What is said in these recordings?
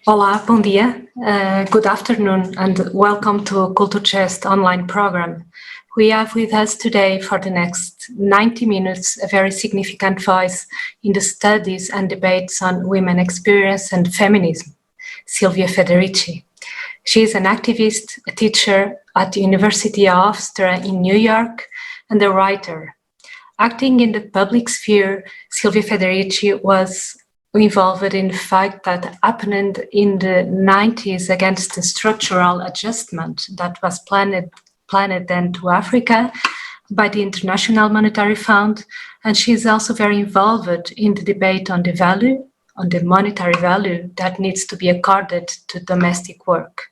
Olá, bom dia, good afternoon, and welcome to Culturgest online program. We have with us today for the next 90 minutes a very significant voice in the studies and debates on women experience and feminism, Silvia Federici. She is an activist, a teacher at the University of Hofstra in New York, and a writer. Acting in the public sphere, Silvia Federici was involved in the fight that happened in the 90s against the structural adjustment that was planned then to Africa by the International Monetary Fund, and she is also very involved in the debate on the monetary value that needs to be accorded to domestic work.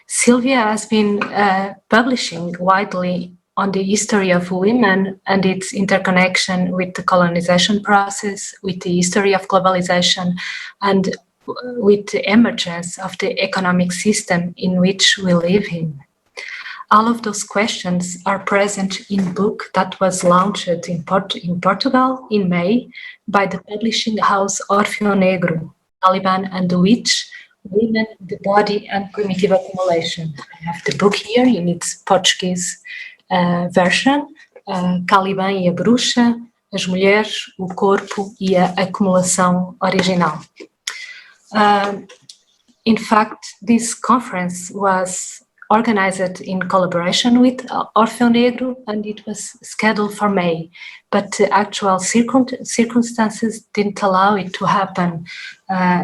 Silvia has been publishing widely on the history of women and its interconnection with the colonization process, with the history of globalization, and with the emergence of the economic system in which we live in. All of those questions are present in a book that was launched in Portugal in May by the publishing house Orfeo Negro, Taliban and the Witch, Women, the Body and Primitive Accumulation. I have the book here in its Portuguese version, Caliban e a Bruxa, as Mulheres, o Corpo e a Acumulação original. In fact, this conference was organized in collaboration with Orfeo Negro and it was scheduled for May, but the actual circumstances didn't allow it to happen.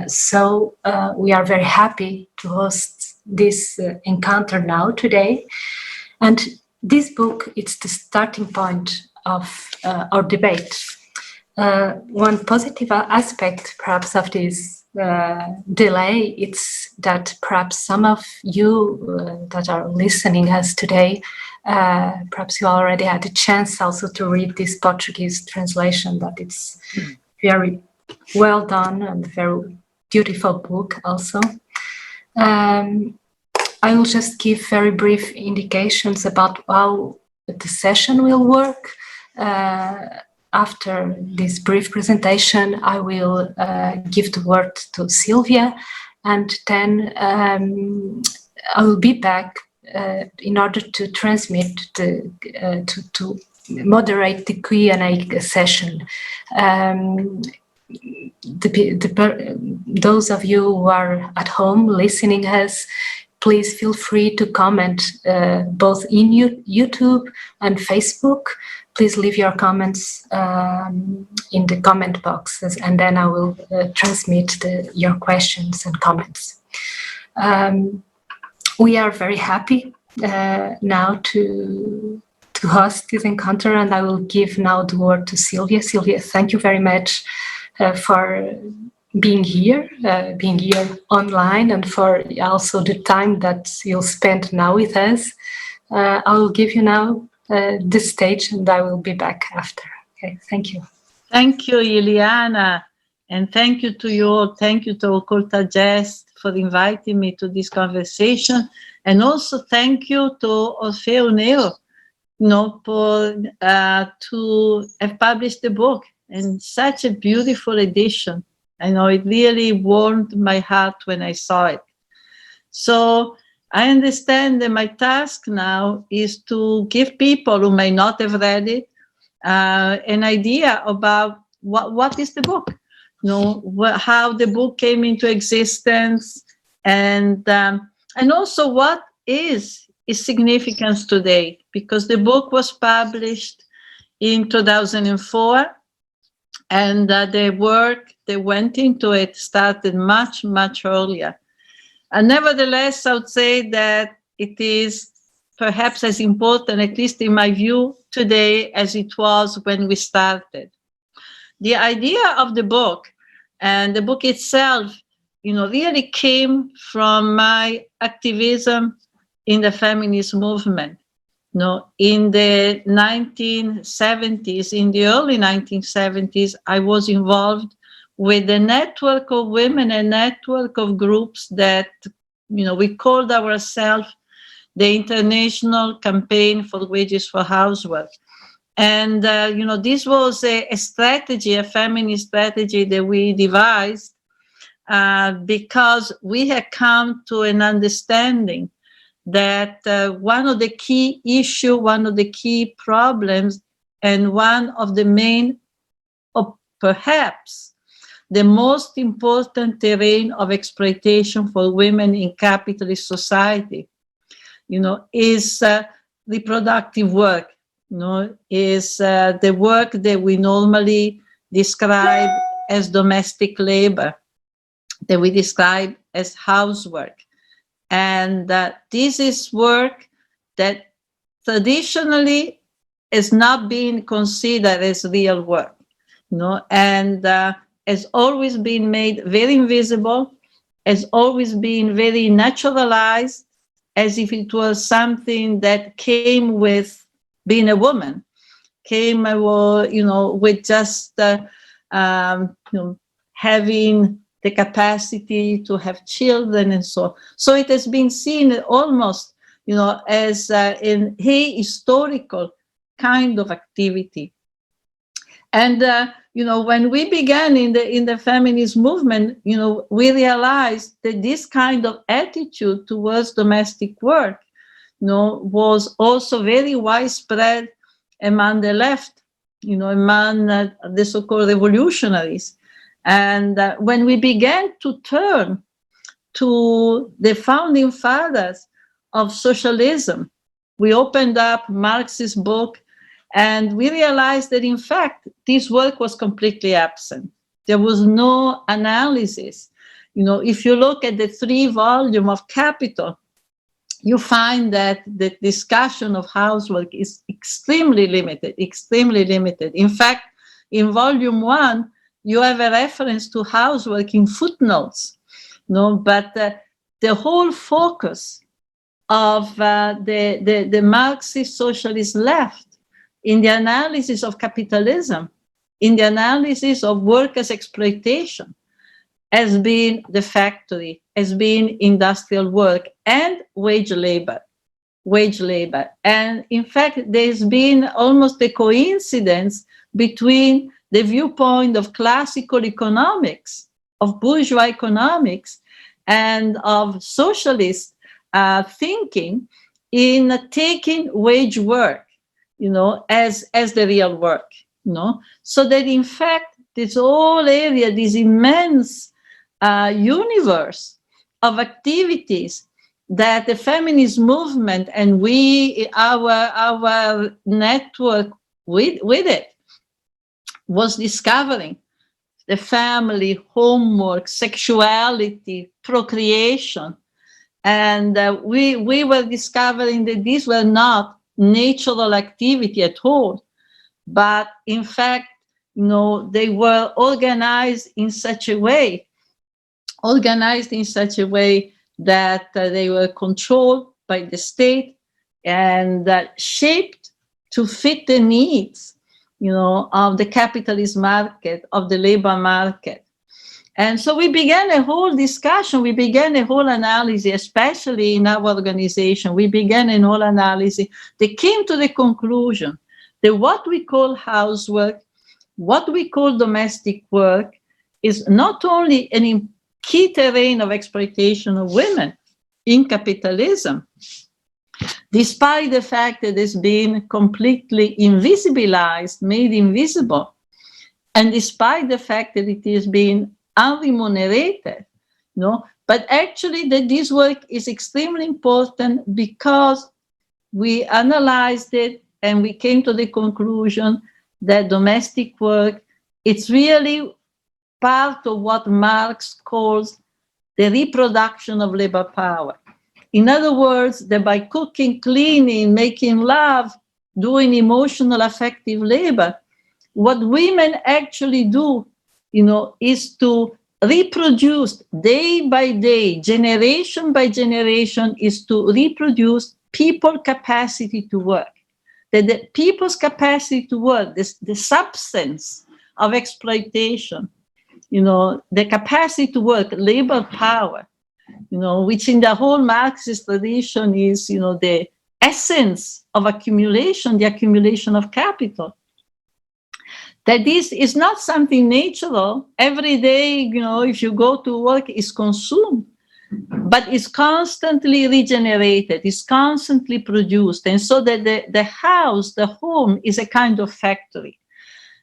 So we are very happy to host this encounter now today. And this book, it's the starting point of our debate. One positive aspect, perhaps, of this delay, it's that perhaps some of you that are listening us today, perhaps you already had a chance also to read this Portuguese translation, but it's very well done and very beautiful book also. I will just give very brief indications about how the session will work. After this brief presentation, I will give the word to Silvia, and then I will be back in order to transmit to moderate the Q&A session. Those of you who are at home listening us, please feel free to comment both in YouTube and Facebook. Please leave your comments in the comment boxes, and then I will transmit your questions and comments. We are very happy now to host this encounter, and I will give now the word to Silvia. Silvia, thank you very much for being here online, and for also the time that you'll spend now with us. I will give you now the stage, and I will be back after. Okay, thank you. Thank you, Ileana, and thank you to Culturgest for inviting me to this conversation, and also thank you to Orfeo Negro, to have published the book in such a beautiful edition. I know it really warmed my heart when I saw it. So I understand that my task now is to give people who may not have read it an idea about what is the book, how the book came into existence, and also what is its significance today, because the book was published in 2004, and the work that went into it started much, much earlier. And nevertheless, I would say that it is perhaps as important, at least in my view, today as it was when we started. The idea of the book and the book itself, really came from my activism in the feminist movement. In the 1970s, in the early 1970s, I was involved with a network of women, a network of groups that, we called ourselves the International Campaign for Wages for Housework. And, this was a strategy, a feminist strategy that we devised because we have come to an understanding that one of the key issues, one of the key problems, and one of the main, or perhaps the most important terrain of exploitation for women in capitalist society, is reproductive work, is the work that we normally describe as domestic labor, that we describe as housework. And this is work that traditionally has not been considered as real work, and has always been made very invisible, has always been very naturalized, as if it was something that came with being a woman, came with just having the capacity to have children and so on. So it has been seen almost, as an ahistorical kind of activity. And when we began in the feminist movement, we realized that this kind of attitude towards domestic work, was also very widespread among the left, among the so-called revolutionaries. And when we began to turn to the founding fathers of socialism, we opened up Marx's book, and we realized that, in fact, this work was completely absent. There was no analysis. If you look at the 3 volumes of Capital, you find that the discussion of housework is extremely limited, extremely limited. In fact, in volume 1, you have a reference to housework in footnotes, but the whole focus of the Marxist socialist left in the analysis of capitalism, in the analysis of workers' exploitation, has been the factory, has been industrial work and wage labor. And in fact, there's been almost a coincidence between the viewpoint of classical economics, of bourgeois economics, and of socialist thinking in taking wage work, as the real work, so that in fact this whole area, this immense universe of activities that the feminist movement and our network with it was discovering, the family, homework, sexuality, procreation. And we were discovering that these were not natural activity at all, but in fact, they were organized in such a way that they were controlled by the state and shaped to fit the needs, of the capitalist market, of the labor market. And so we began a whole discussion, we began a whole analysis, especially in our organization. We began a whole analysis that came to the conclusion that what we call housework, what we call domestic work, is not only a key terrain of exploitation of women in capitalism, despite the fact that it's been completely invisibilized, made invisible, and despite the fact that it is being unremunerated, but actually that this work is extremely important because we analyzed it and we came to the conclusion that domestic work, it's really part of what Marx calls the reproduction of labor power. In other words, that by cooking, cleaning, making love, doing emotional affective labor, what women actually do, is to reproduce day by day, generation by generation, is to reproduce people's capacity to work. That the people's capacity to work, the substance of exploitation, the capacity to work, labor power, which in the whole Marxist tradition is, the essence of accumulation, the accumulation of capital. that this is not something natural. Every day, if you go to work, is consumed, but it's constantly regenerated, it's constantly produced. And so that the house, the home, is a kind of factory.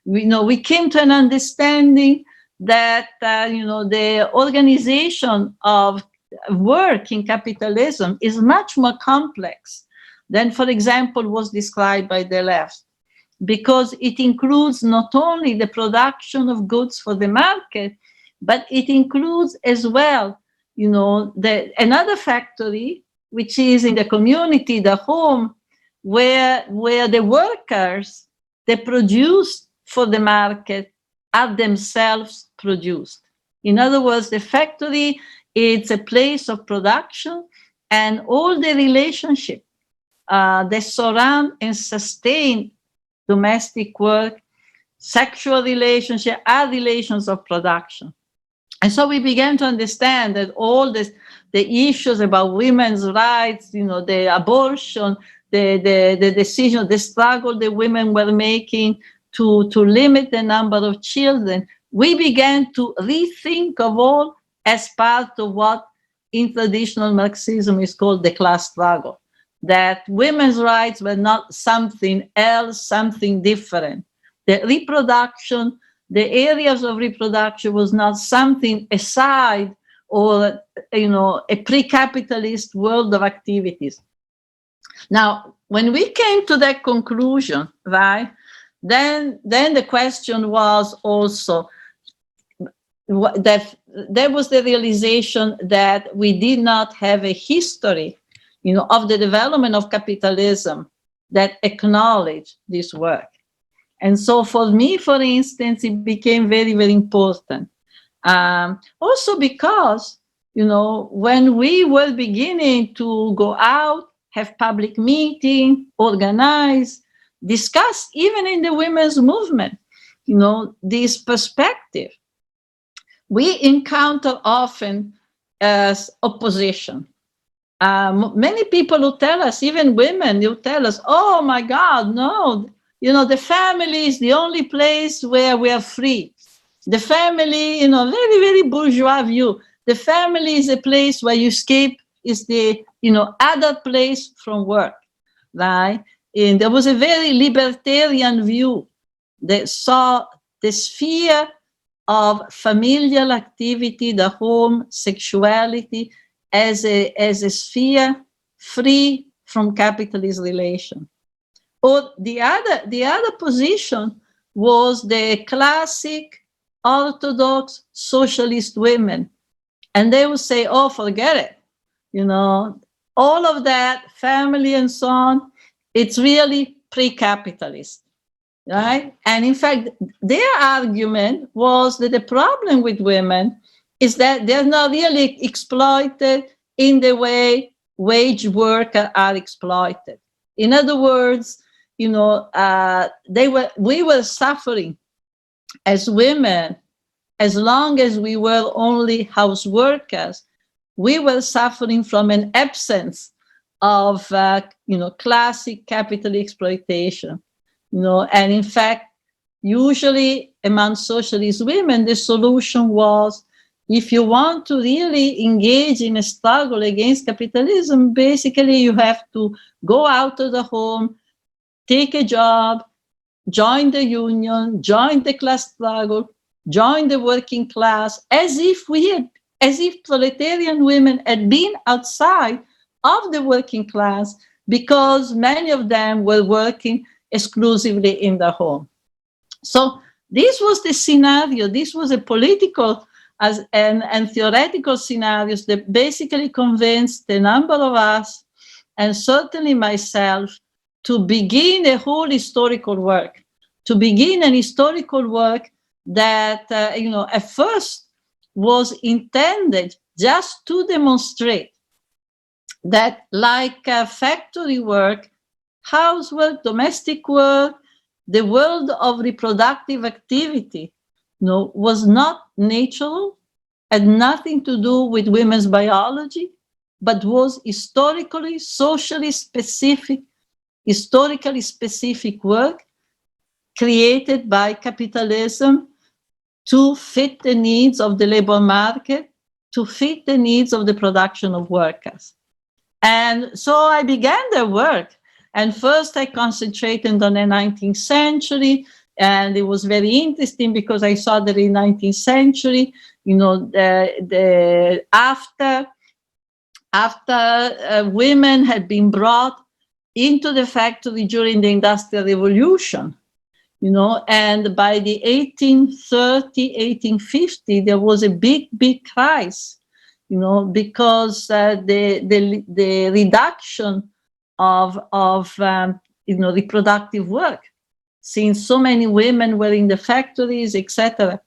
We came to an understanding that, the organization of work in capitalism is much more complex than, for example, was described by the left, because it includes not only the production of goods for the market, but it includes as well, another factory, which is in the community, the home, where the workers, they produce for the market, are themselves produced. In other words, the factory, it's a place of production, and all the relationships that surround and sustain domestic work, sexual relationship, are relations of production. And so we began to understand that all the issues about women's rights, the abortion, the decision, the struggle the women were making to limit the number of children, we began to rethink of all as part of what in traditional Marxism is called the class struggle, that women's rights were not something else, something different. The reproduction, the areas of reproduction was not something aside or, a pre-capitalist world of activities. Now, when we came to that conclusion, right, then the question was also that there was the realization that we did not have a history, of the development of capitalism that acknowledged this work. And so for me, for instance, it became very, very important. Also because, when we were beginning to go out, have public meeting, organize, discuss, even in the women's movement, this perspective, we encounter often as opposition. Many people who tell us, even women, who tell us, oh my God, no, the family is the only place where we are free. The family, very, very bourgeois view. The family is a place where you escape, is the, other place from work, right? And there was a very libertarian view that saw the sphere of familial activity, the home, sexuality, as a sphere free from capitalist relation. Or the other position was the classic orthodox socialist women. And they would say, oh, forget it. All of that, family and so on, it's really pre-capitalist, right? And in fact, their argument was that the problem with women is that they're not really exploited in the way wage workers are exploited. In other words, we were suffering as women, as long as we were only house workers, we were suffering from an absence of, classic capital exploitation, and in fact, usually among socialist women, the solution was, if you want to really engage in a struggle against capitalism, basically you have to go out of the home, take a job, join the union, join the class struggle, join the working class, as if proletarian women had been outside of the working class, because many of them were working exclusively in the home. So this was the scenario. This was a political and theoretical scenarios that basically convinced a number of us, and certainly myself, to begin a whole historical work, to begin an historical work that, at first was intended just to demonstrate that, like factory work, housework, domestic work, the world of reproductive activity, was not natural, had nothing to do with women's biology, but was historically, socially specific, historically specific work created by capitalism to fit the needs of the labor market, to fit the needs of the production of workers. And so I began the work. And first I concentrated on the 19th century. And it was very interesting because I saw that in the 19th century, after women had been brought into the factory during the Industrial Revolution, and by the 1830, 1850, there was a big crisis, because the reduction of reproductive work, since so many women were in the factories, etc.,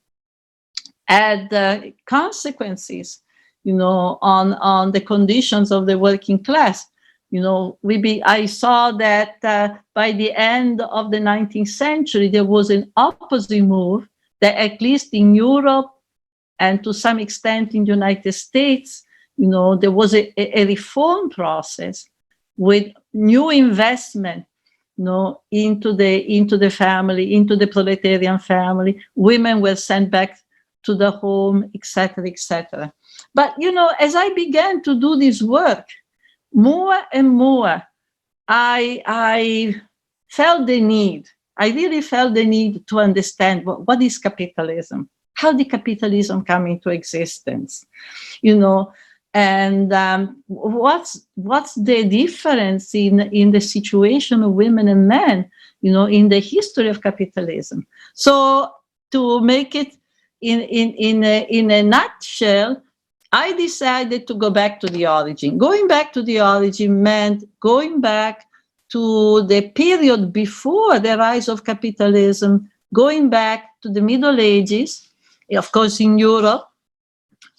had consequences, on the conditions of the working class. I saw that by the end of the 19th century, there was an opposite move that, at least in Europe and to some extent in the United States, there was a reform process with new investment, into the family, into the proletarian family. Women were sent back to the home, etc., etc. But, as I began to do this work, more and more, I felt the need. I really felt the need to understand what is capitalism. How did capitalism come into existence? And what's the difference in the situation of women and men, in the history of capitalism? So to make it in a nutshell, I decided to go back to the origin. Going back to the origin meant going back to the period before the rise of capitalism, going back to the Middle Ages, of course, in Europe,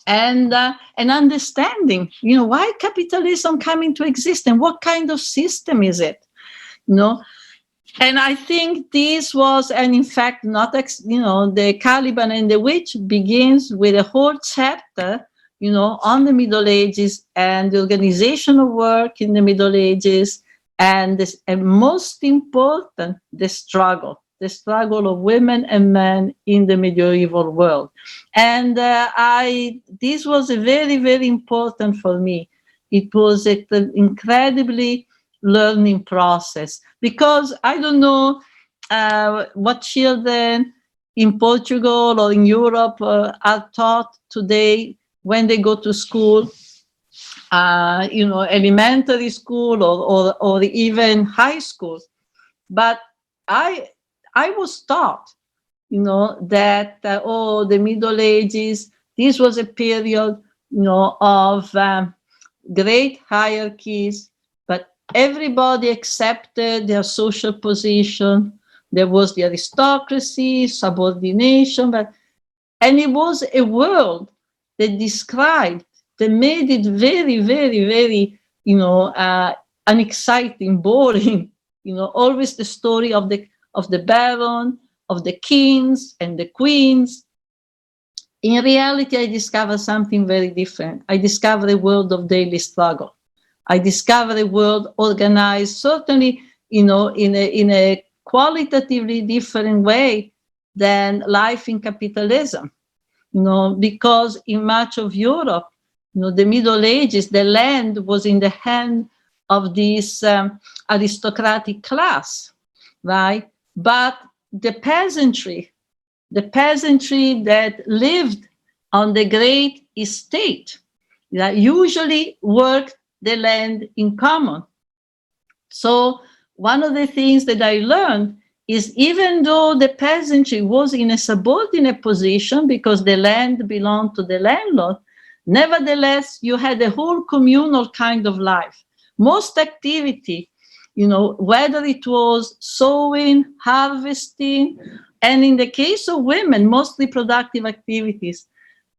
and understanding, why capitalism came into existence, what kind of system is it, And I think this was, and in fact, not, the Caliban and the Witch begins with a whole chapter, on the Middle Ages and the organization of work in the Middle Ages, and most important, the struggle of women and men in the medieval world. And this was a very, very important for me. It was an incredibly learning process, because I don't know what children in Portugal or in Europe are taught today when they go to school, elementary school or even high school. But I was taught, that, the Middle Ages, this was a period, of great hierarchies, but everybody accepted their social position. There was the aristocracy, subordination, and it was a world that described, that made it very, very, very, unexciting, boring, always the story of the baron, of the kings and the queens. In reality, I discovered something very different. I discovered a world of daily struggle. I discovered a world organized, certainly, in a qualitatively different way than life in capitalism. Because in much of Europe, the Middle Ages, the land was in the hand of this aristocratic class, right? But the peasantry that lived on the great estate, that usually worked the land in common. So one of the things that I learned is, even though the peasantry was in a subordinate position because the land belonged to the landlord, nevertheless, you had a whole communal kind of life. Most activity, whether it was sowing, harvesting, and in the case of women, mostly productive activities,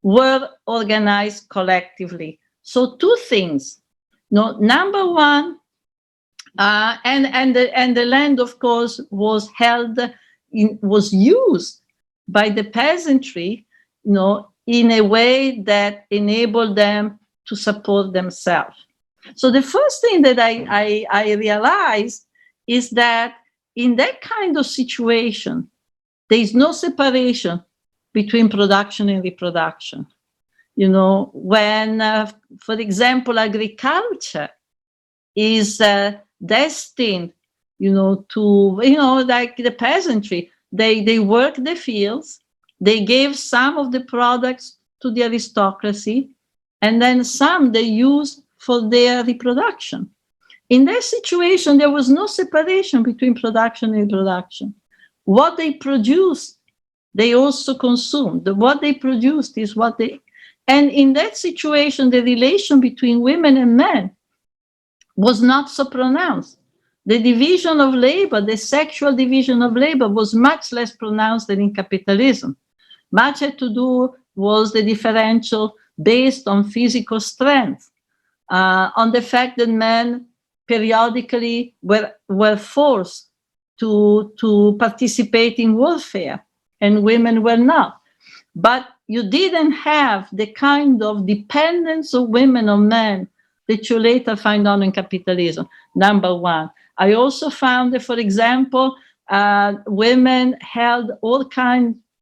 were organized collectively. So two things. Number one, and the land, of course, was used by the peasantry, in a way that enabled them to support themselves. So the first thing that I realized is that in that kind of situation, there is no separation between production and reproduction. When, for example, agriculture is destined, to, like the peasantry, they work the fields, they gave some of the products to the aristocracy, and then some they used for their reproduction. In that situation, there was no separation between production and reproduction. What they produced, they also consumed. What they produced is what they... And in that situation, the relation between women and men was not so pronounced. The division of labor, the sexual division of labor, was much less pronounced than in capitalism. Much had to do was the differential based on physical strength, on the fact that men periodically were forced to participate in warfare, and women were not. But you didn't have the kind of dependence of women on men that you later find on in capitalism, number one. I also found that, for example, women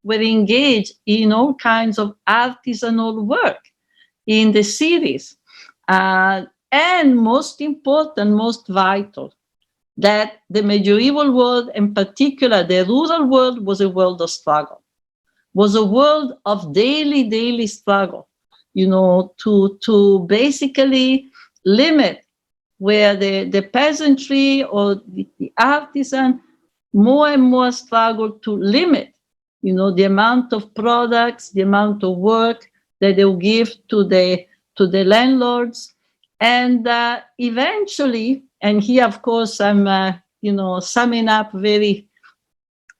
were engaged in all kinds of artisanal work in the cities. And most important, most vital, that the medieval world, in particular the rural world, was a world of struggle, was a world of daily struggle, to basically limit where the peasantry or the artisan more and more struggled to limit, the amount of products, the amount of work that they will give to the landlords. And eventually, and here, of course, I'm, summing up very,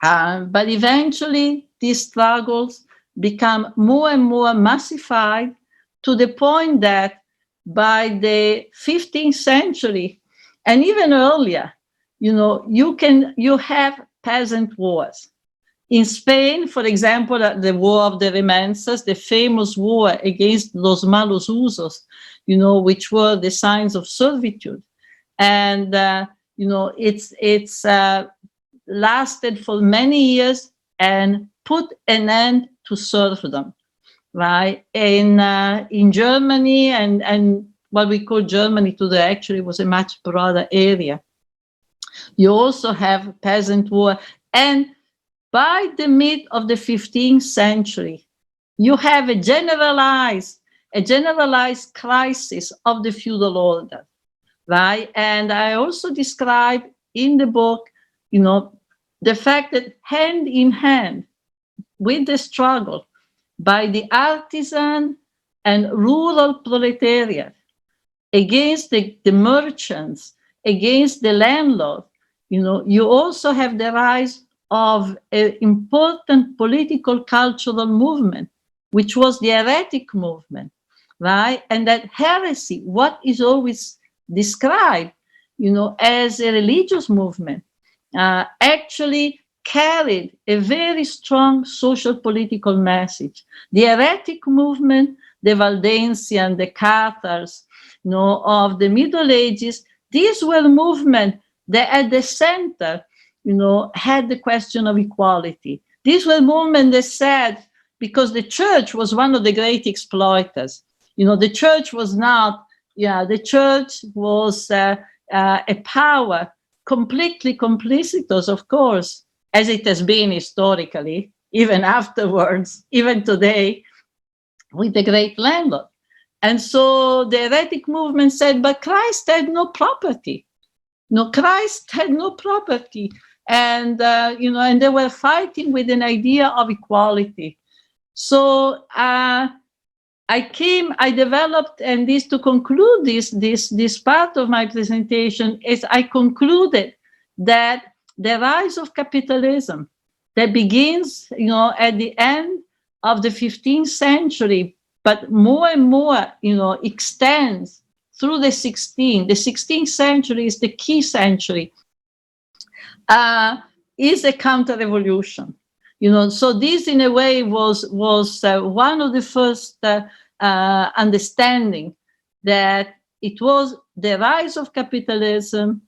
but eventually these struggles become more and more massified to the point that by the 15th century, and even earlier, you have peasant wars. In Spain, for example, the War of the Remences, the famous war against los malos usos, which were the signs of servitude. And, it's lasted for many years and put an end to serfdom, right? In Germany and what we call Germany today actually was a much broader area. You also have peasant war. And by the mid of the 15th century, you have a generalized crisis of the feudal order, right? And I also describe in the book, the fact that hand in hand with the struggle by the artisan and rural proletariat against the merchants, against the landlord, you also have the rise of an important political cultural movement, which was the heretic movement, right? And that heresy, what is always described, as a religious movement, actually carried a very strong social political message. The heretic movement, the Waldensian, the Cathars, of the Middle Ages, these were movements that at the center, had the question of equality. These were movements that said, because the church was one of the great exploiters, the church was not, the church was a power completely complicitous, of course, as it has been historically, even afterwards, even today, with the great landlord. And so the heretic movement said, but Christ had no property. Christ had no property. And, and they were fighting with an idea of equality. So I developed, and this to conclude this part of my presentation, is I concluded that the rise of capitalism that begins, at the end of the 15th century, but more and more, extends through the 16th. The 16th century is the key century, is a counter-revolution. So this, in a way, was one of the first understanding that it was the rise of capitalism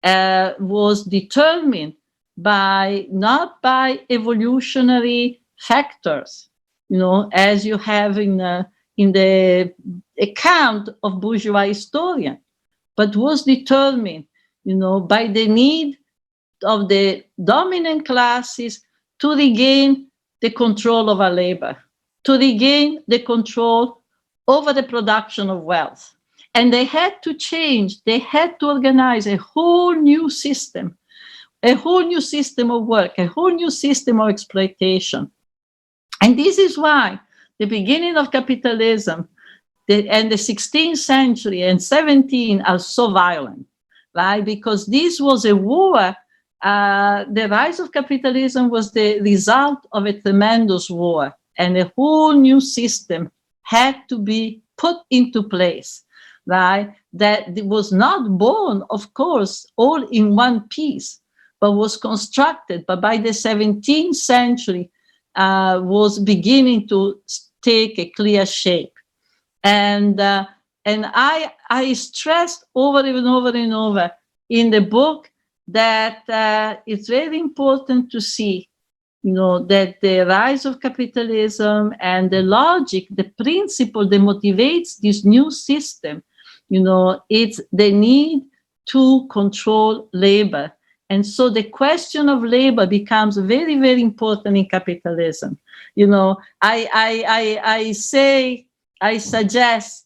was determined not by evolutionary factors, as you have in the account of bourgeois historian, but was determined, by the need of the dominant classes to regain the control of our labor, to regain the control over the production of wealth. And they had to change, they had to organize a whole new system of work, a whole new system of exploitation. And this is why the beginning of capitalism and the 16th century and 17th are so violent, right? Because this was a war. The rise of capitalism was the result of a tremendous war, and a whole new system had to be put into place, right? That was not born, of course, all in one piece, but was constructed, but by the 17th century was beginning to take a clear shape. And I stressed over and over and over in the book that it's very important to see, that the rise of capitalism and the logic, the principle that motivates this new system, it's the need to control labor. And so the question of labor becomes very, very important in capitalism. I suggest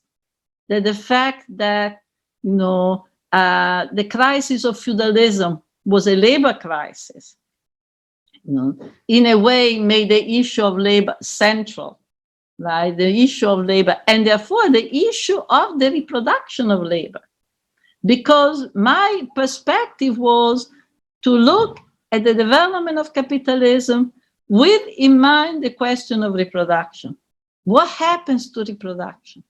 that the fact that, the crisis of feudalism was a labor crisis, in a way made the issue of labor central, right? The issue of labor, and therefore the issue of the reproduction of labor. Because my perspective was to look at the development of capitalism with in mind the question of reproduction. What happens to reproduction?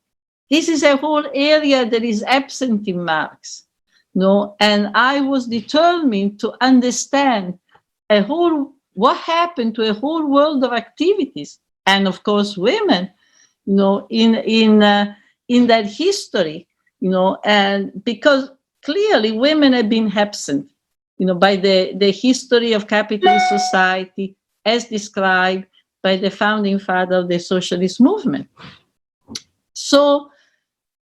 This is a whole area that is absent in Marx. And I was determined to understand what happened to a whole world of activities, and of course women, in that history, and because clearly women have been absent, by the history of capitalist society as described by the founding father of the socialist movement. So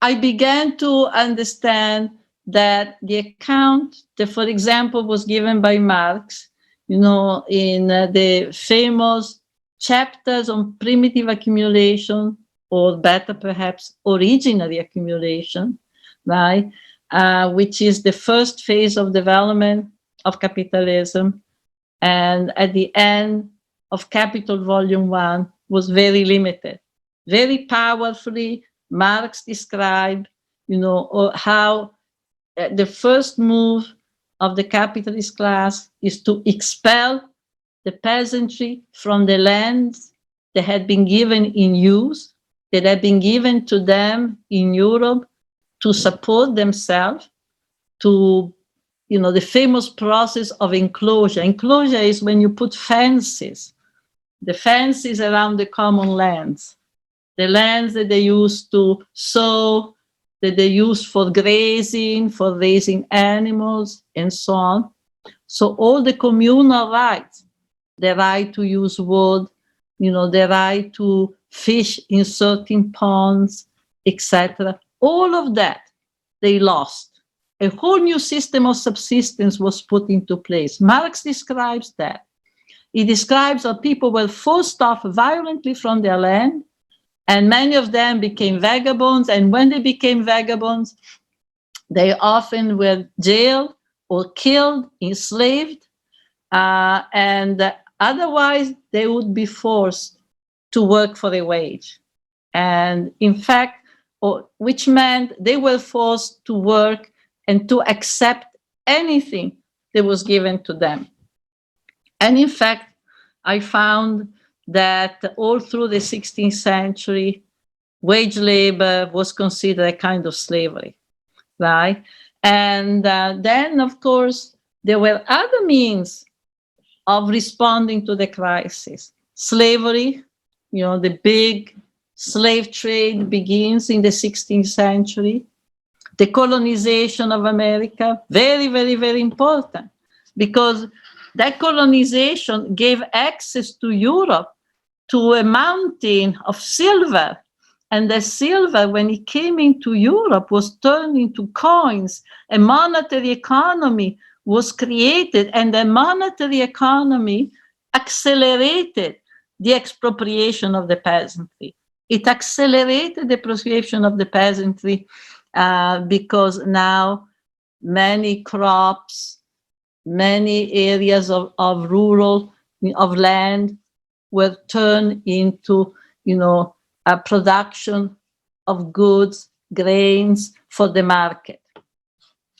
I began to understand that the account that, for example, was given by Marx, in the famous chapters on primitive accumulation, or better perhaps originary accumulation, right? Which is the first phase of development of capitalism, and at the end of Capital Volume 1 was very limited. Very powerfully, Marx described, how the first move of the capitalist class is to expel the peasantry from the lands that had been given in use, that had been given to them in Europe to support themselves, to, the famous process of enclosure. Enclosure is when you put fences, the fences around the common lands, the lands that they used to sow, that they used for grazing, for raising animals, and so on. So all the communal rights, the right to use wood, the right to fish in certain ponds, etc. All of that, they lost. A whole new system of subsistence was put into place. Marx describes that. He describes how people were forced off violently from their land, and many of them became vagabonds. And when they became vagabonds, they often were jailed or killed, enslaved, and otherwise they would be forced to work for a wage. And in fact, which meant they were forced to work and to accept anything that was given to them. And in fact, I found that all through the 16th century, wage labor was considered a kind of slavery, right? And then, of course, there were other means of responding to the crisis. Slavery, the big slave trade begins in the 16th century. The colonization of America, very, very, very important, because that colonization gave access to Europe to a mountain of silver. And the silver, when it came into Europe, was turned into coins. A monetary economy was created, and the monetary economy accelerated the expropriation of the peasantry. It accelerated the expropriation of the peasantry because now many crops, many areas of rural, of land were turned into, a production of goods, grains for the market.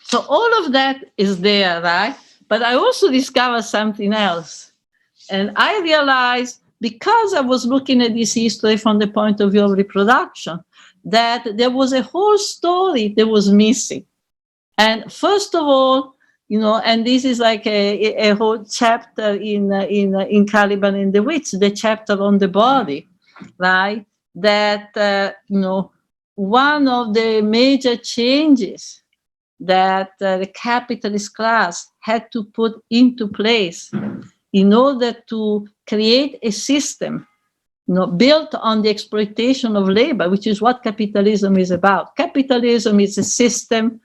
So all of that is there, right? But I also discovered something else. And I realized, because I was looking at this history from the point of view of reproduction, that there was a whole story that was missing. And first of all, and this is like a whole chapter in Caliban and the Witch, the chapter on the body, right? That, one of the major changes that the capitalist class had to put into place in order to create a system built on the exploitation of labor, which is what capitalism is about. Capitalism is a system,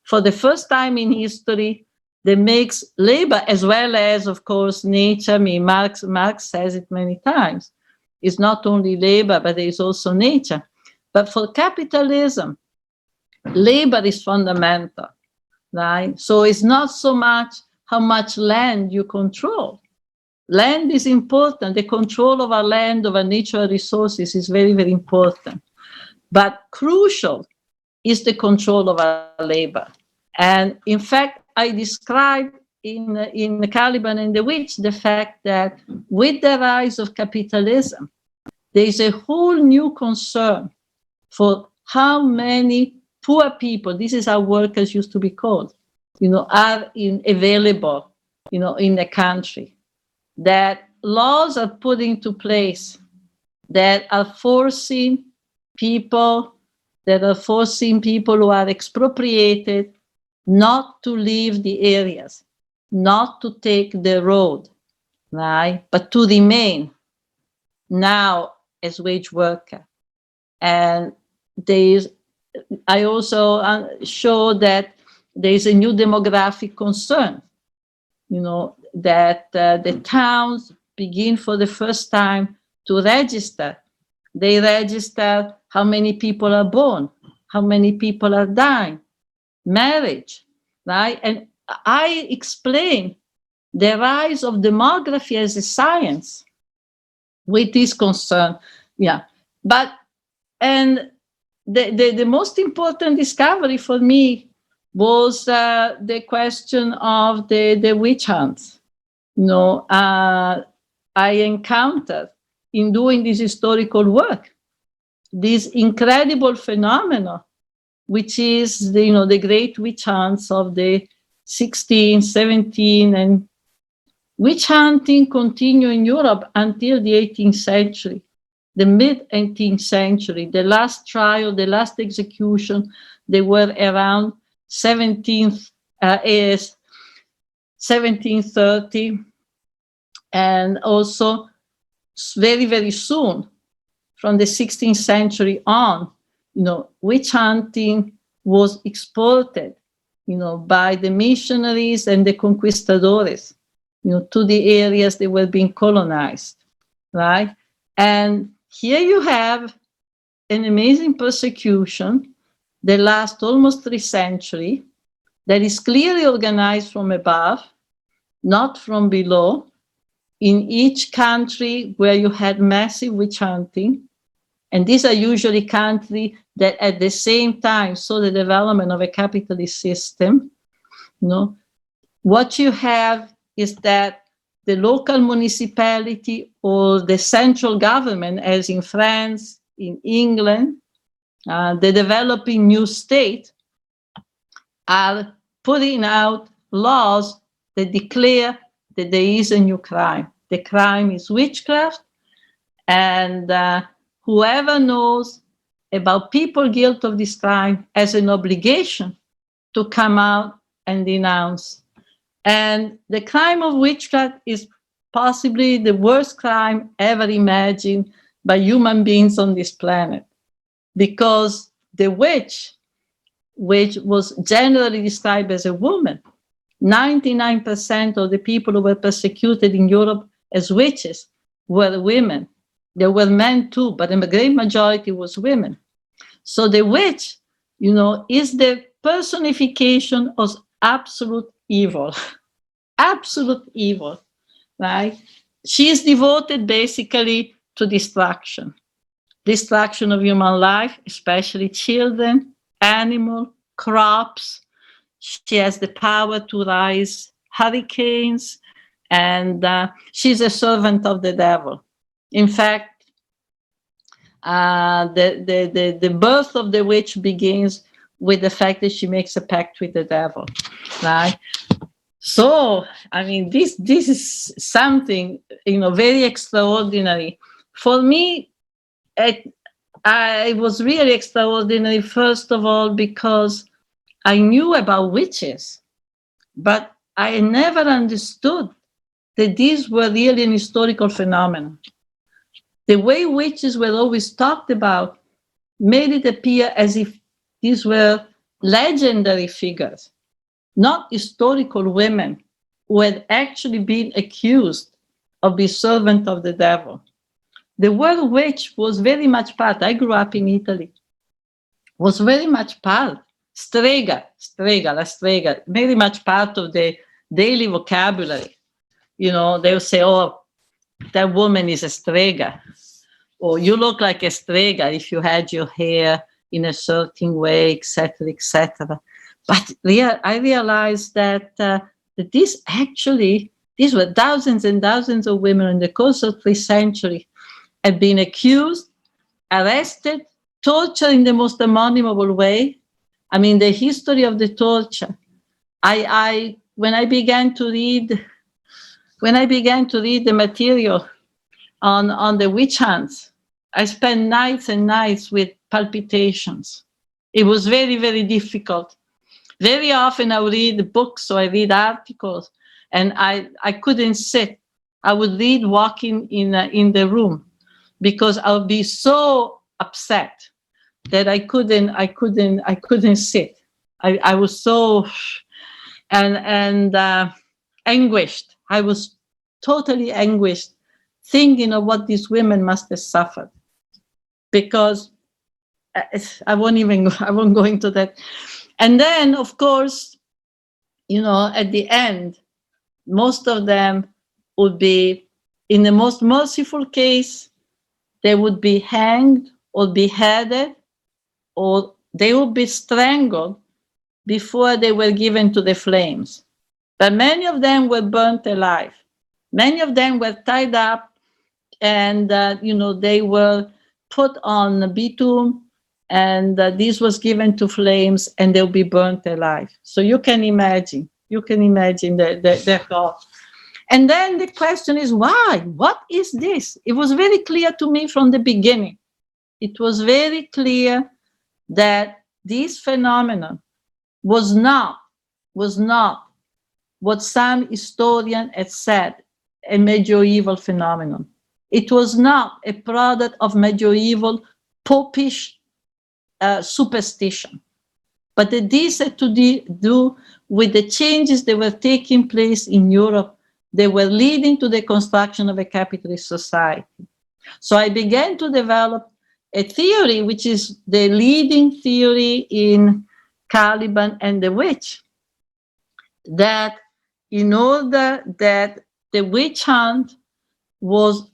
for the first time in history, that makes labor, as well as, of course, nature. I mean, Marx says it many times. It's not only labor, but there is also nature. But for capitalism, labor is fundamental, right? So it's not so much how much land you control. Land is important. The control of our land, of our natural resources is very, very important. But crucial is the control of our labor. And in fact, I described in Caliban and the Witch the fact that with the rise of capitalism, there is a whole new concern for how many poor people, this is how workers used to be called, are available, in the country. That laws are put into place that are forcing people who are expropriated not to leave the areas, not to take the road, right? But to remain now as wage worker. And I also show that there is a new demographic concern, that the towns begin for the first time to register. They register how many people are born, how many people are dying, marriage, right? And I explain the rise of demography as a science with this concern. Yeah. And the most important discovery for me was the question of the witch hunts. I encountered in doing this historical work, this incredible phenomenon, which is the great witch hunts of the 16th, 17th, and witch hunting continued in Europe until the 18th century, the mid-18th century. The last trial, the last execution, they were around 1730, and also very, very soon, from the 16th century on, witch hunting was exported, by the missionaries and the conquistadores, to the areas that were being colonized, right? And here you have an amazing persecution that lasts almost 3 centuries, that is clearly organized from above, not from below, in each country where you had massive witch hunting. And these are usually countries that at the same time saw the development of a capitalist system. What you have is that the local municipality or the central government, as in France, in England, the developing new state, are putting out laws that declare that there is a new crime. The crime is witchcraft, and whoever knows about people guilty of this crime has an obligation to come out and denounce. And the crime of witchcraft is possibly the worst crime ever imagined by human beings on this planet, because the witch, which was generally described as a woman, 99% of the people who were persecuted in Europe as witches were women. There were men too, but the great majority was women. So the witch, is the personification of absolute evil, absolute evil, right? She is devoted basically to destruction of human life, especially children, animals, crops. She has the power to rise hurricanes, and she's a servant of the devil. In fact, the birth of the witch begins with the fact that she makes a pact with the devil, right? So, this is something, very extraordinary. For me, it was really extraordinary, first of all, because I knew about witches, but I never understood that these were really an historical phenomenon. The way witches were always talked about made it appear as if these were legendary figures, not historical women who had actually been accused of being servant of the devil. The word witch was very much part, I grew up in Italy, was very much part, strega, very much part of the daily vocabulary. They'll say, oh, that woman is a strega, or you look like a strega if you had your hair in a certain way, etc., etc. But I realized that these were thousands and thousands of women in the course of 3 centuries had been accused, arrested, tortured in the most abominable way. The history of the torture. When I began to read the material on the witch hunts, I spent nights and nights with palpitations. It was very, very difficult. Very often I would read books or I read articles, and I couldn't sit. I would read walking in the room, because I would be so upset that I couldn't sit. I was so and anguished. I was totally anguished, thinking of what these women must have suffered. Because I won't go into that. And then, of course, at the end, most of them would be, in the most merciful case, they would be hanged or beheaded, or they would be strangled before they were given to the flames. But many of them were burnt alive. Many of them were tied up, and they were put on bitumen, and this was given to flames, and they'll be burnt alive. So you can imagine the cost. And then the question is, why? What is this? It was very clear to me from the beginning. It was very clear that this phenomenon was not what some historian had said, a medieval phenomenon. It was not a product of medieval popish superstition, but this had to do with the changes that were taking place in Europe. They were leading to the construction of a capitalist society. So I began to develop a theory, which is the leading theory in Caliban and the witch, that in order that the witch hunt was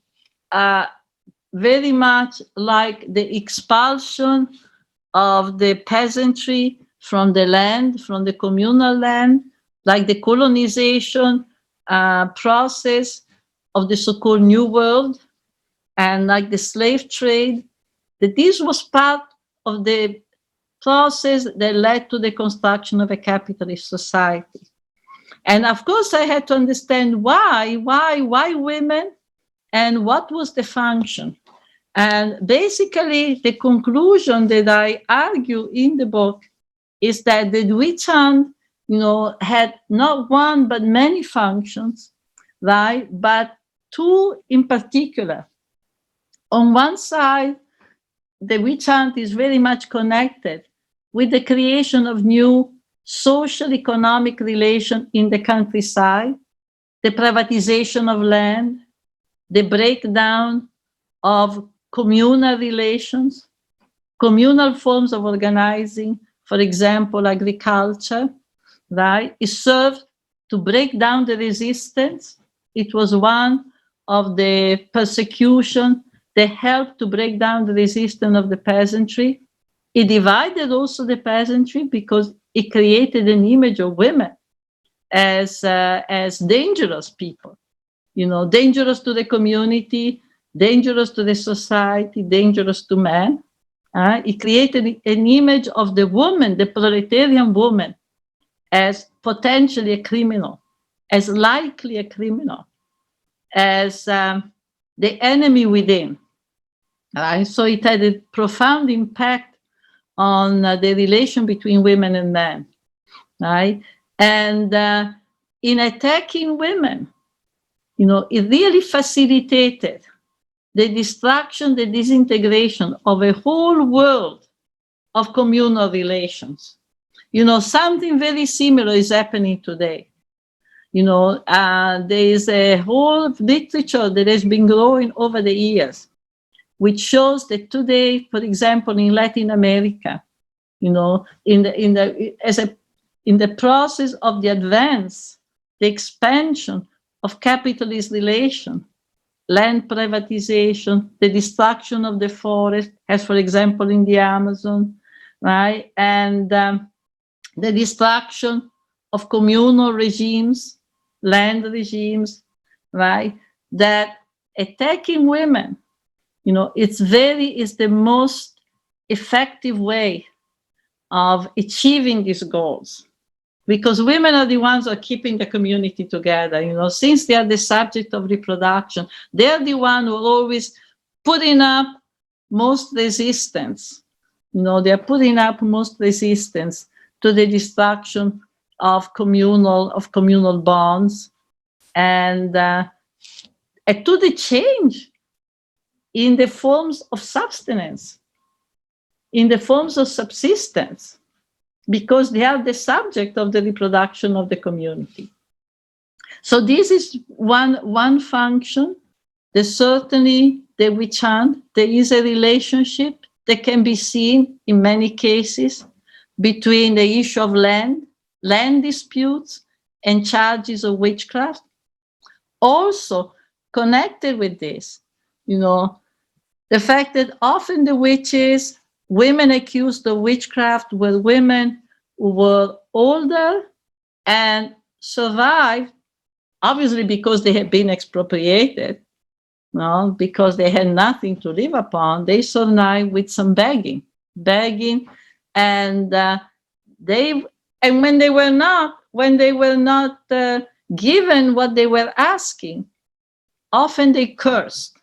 very much like the expulsion of the peasantry from the land, from the communal land, like the colonization process of the so-called New World, and like the slave trade, that this was part of the process that led to the construction of a capitalist society. And of course, I had to understand why women, and what was the function. And basically, the conclusion that I argue in the book is that the witch hunt had not one but many functions, right? But two in particular. On one side, the witch hunt is very much connected with the creation of new social economic relations in the countryside, the privatization of land, the breakdown of communal relations, communal forms of organizing, for example, agriculture, right? It served to break down the resistance. It was one of the persecution that helped to break down the resistance of the peasantry. It divided also the peasantry because it created an image of women as dangerous people, dangerous to the community, dangerous to the society, dangerous to men. It created an image of the woman, the proletarian woman, as potentially a criminal, as likely a criminal, as the enemy within. So it had a profound impact on the relation between women and men, right? And in attacking women, it really facilitated the destruction, the disintegration of a whole world of communal relations. Something very similar is happening today. There is a whole literature that has been growing over the years, which shows that today, for example, in Latin America, in the process of the advance, the expansion of capitalist relations, land privatization, the destruction of the forest, as for example in the Amazon, right? And the destruction of communal regimes, land regimes, right? That attacking women, it's the most effective way of achieving these goals, because women are the ones who are keeping the community together. Since they are the subject of reproduction, they're the ones who are always putting up most resistance. They're putting up most resistance to the destruction of communal bonds and to the change in the forms of subsistence, in the forms of subsistence, because they are the subject of the reproduction of the community. So this is one function. There's certainly the witch hunt. There is a relationship that can be seen in many cases between the issue of land disputes, and charges of witchcraft. Also connected with this, the fact that often the witches, women accused of witchcraft, were women who were older and survived, obviously because they had been expropriated, because they had nothing to live upon. They survived with some begging, and when they were not given what they were asking, often they cursed.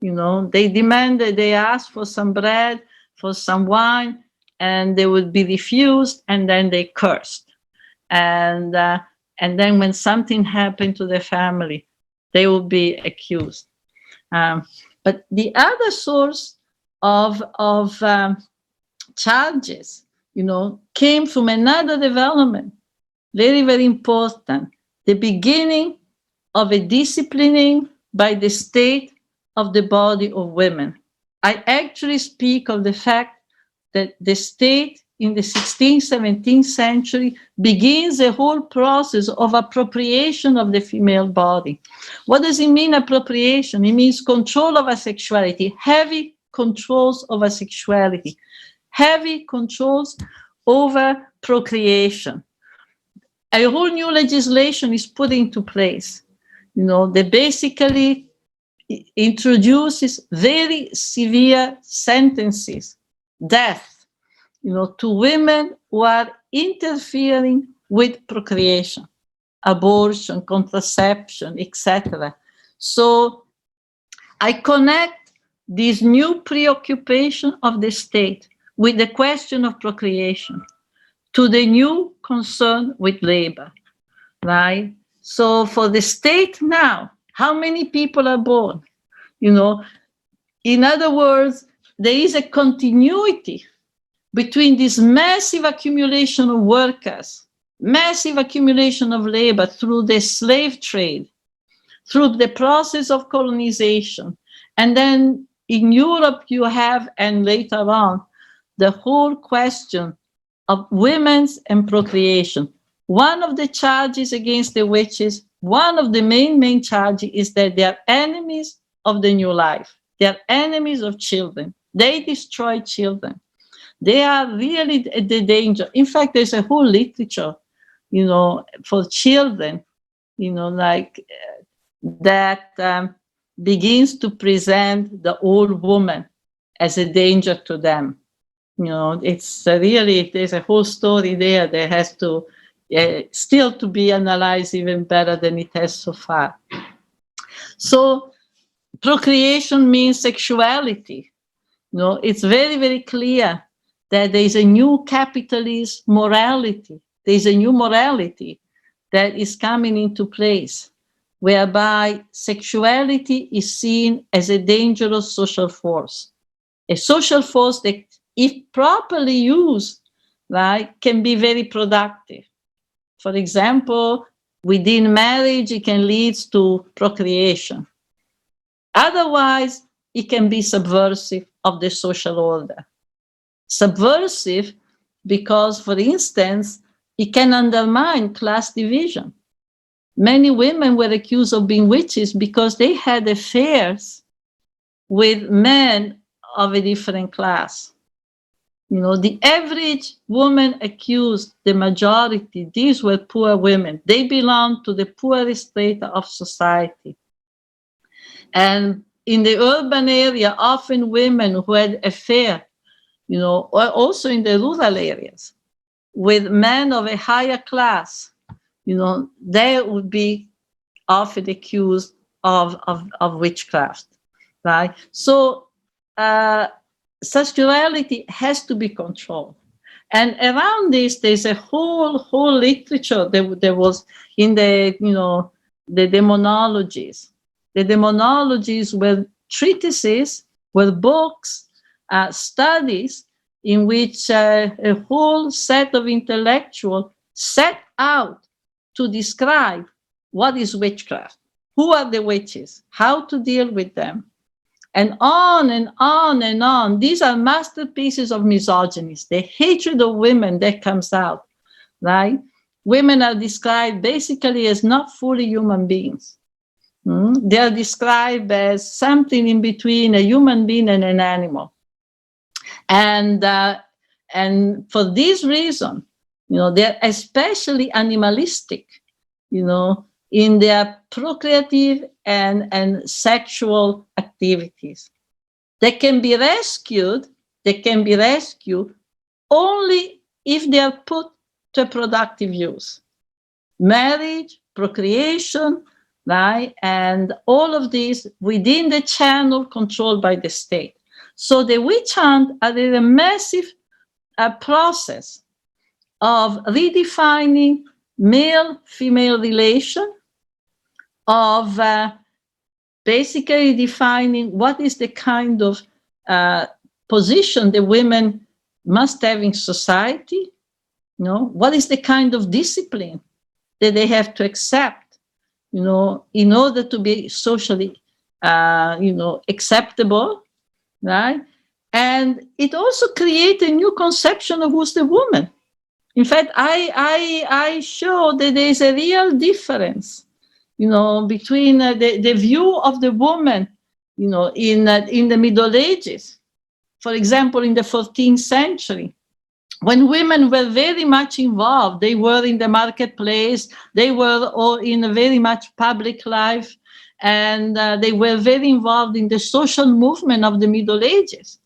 They demanded, they asked for some bread, for some wine, and they would be refused, and then they cursed. And then when something happened to the family, they would be accused. But the other source of charges, came from another development, very, very important, the beginning of a disciplining by the state of the body of women. I actually speak of the fact that the state in the 16th, 17th century begins a whole process of appropriation of the female body. What does it mean, appropriation? It means control over sexuality, heavy controls over sexuality, heavy controls over procreation. A whole new legislation is put into place, that basically introduces very severe sentences, death, to women who are interfering with procreation, abortion, contraception, etc. So I connect this new preoccupation of the state with the question of procreation to the new concern with labor, right? So for the state now, how many people are born? You know, in other words, there is a continuity between this massive accumulation of workers, massive accumulation of labor through the slave trade, through the process of colonization. And then in Europe, you have, and later on, the whole question of women's and procreation. One of the charges against the witches, one of the main charges is that they are enemies of the new life. They are enemies of children. They destroy children. They are really the danger. In fact, there's a whole literature, you know, for children, you know, like that begins to present the old woman as a danger to them. You know, it's really, there's a whole story there that has to still to be analyzed even better than it has so far. So procreation means sexuality. You know, it's very, very clear that there is a new capitalist morality. There is a new morality that is coming into place, whereby sexuality is seen as a dangerous social force. A social force that, if properly used, right, can be very productive. For example, within marriage, it can lead to procreation. Otherwise, it can be subversive of the social order. Subversive because, for instance, it can undermine class division. Many women were accused of being witches because they had affairs with men of a different class. You know, the average woman accused, the majority, these were poor women. They belonged to the poorest strata of society. And in the urban area, often women who had affair, you know, or also in the rural areas, with men of a higher class, you know, they would be often accused of witchcraft, right? So sexuality has to be controlled. And around this, there's a whole literature there was in the, you know, the demonologies. The demonologies were treatises, were books, studies in which a whole set of intellectuals set out to describe what is witchcraft, who are the witches, how to deal with them, and on and on and on. These are masterpieces of misogyny, the hatred of women that comes out, right? Women are described basically as not fully human beings. They are described as something in between a human being and an animal. And for this reason, you know, they're especially animalistic, you know, in their procreative and sexual activities. They can be rescued only if they are put to productive use. Marriage, procreation, right? And all of these within the channel controlled by the state. So the witch hunt are a massive process of redefining male-female relation, of basically defining what is the kind of position the women must have in society, you know, what is the kind of discipline that they have to accept, you know, in order to be socially, you know, acceptable, right? And it also creates a new conception of who's the woman. In fact, I show that there is a real difference, you know, between the view of the woman, you know, in the Middle Ages. For example, in the 14th century, when women were very much involved, they were in the marketplace, they were all in a very much public life, and they were very involved in the social movement of the Middle Ages.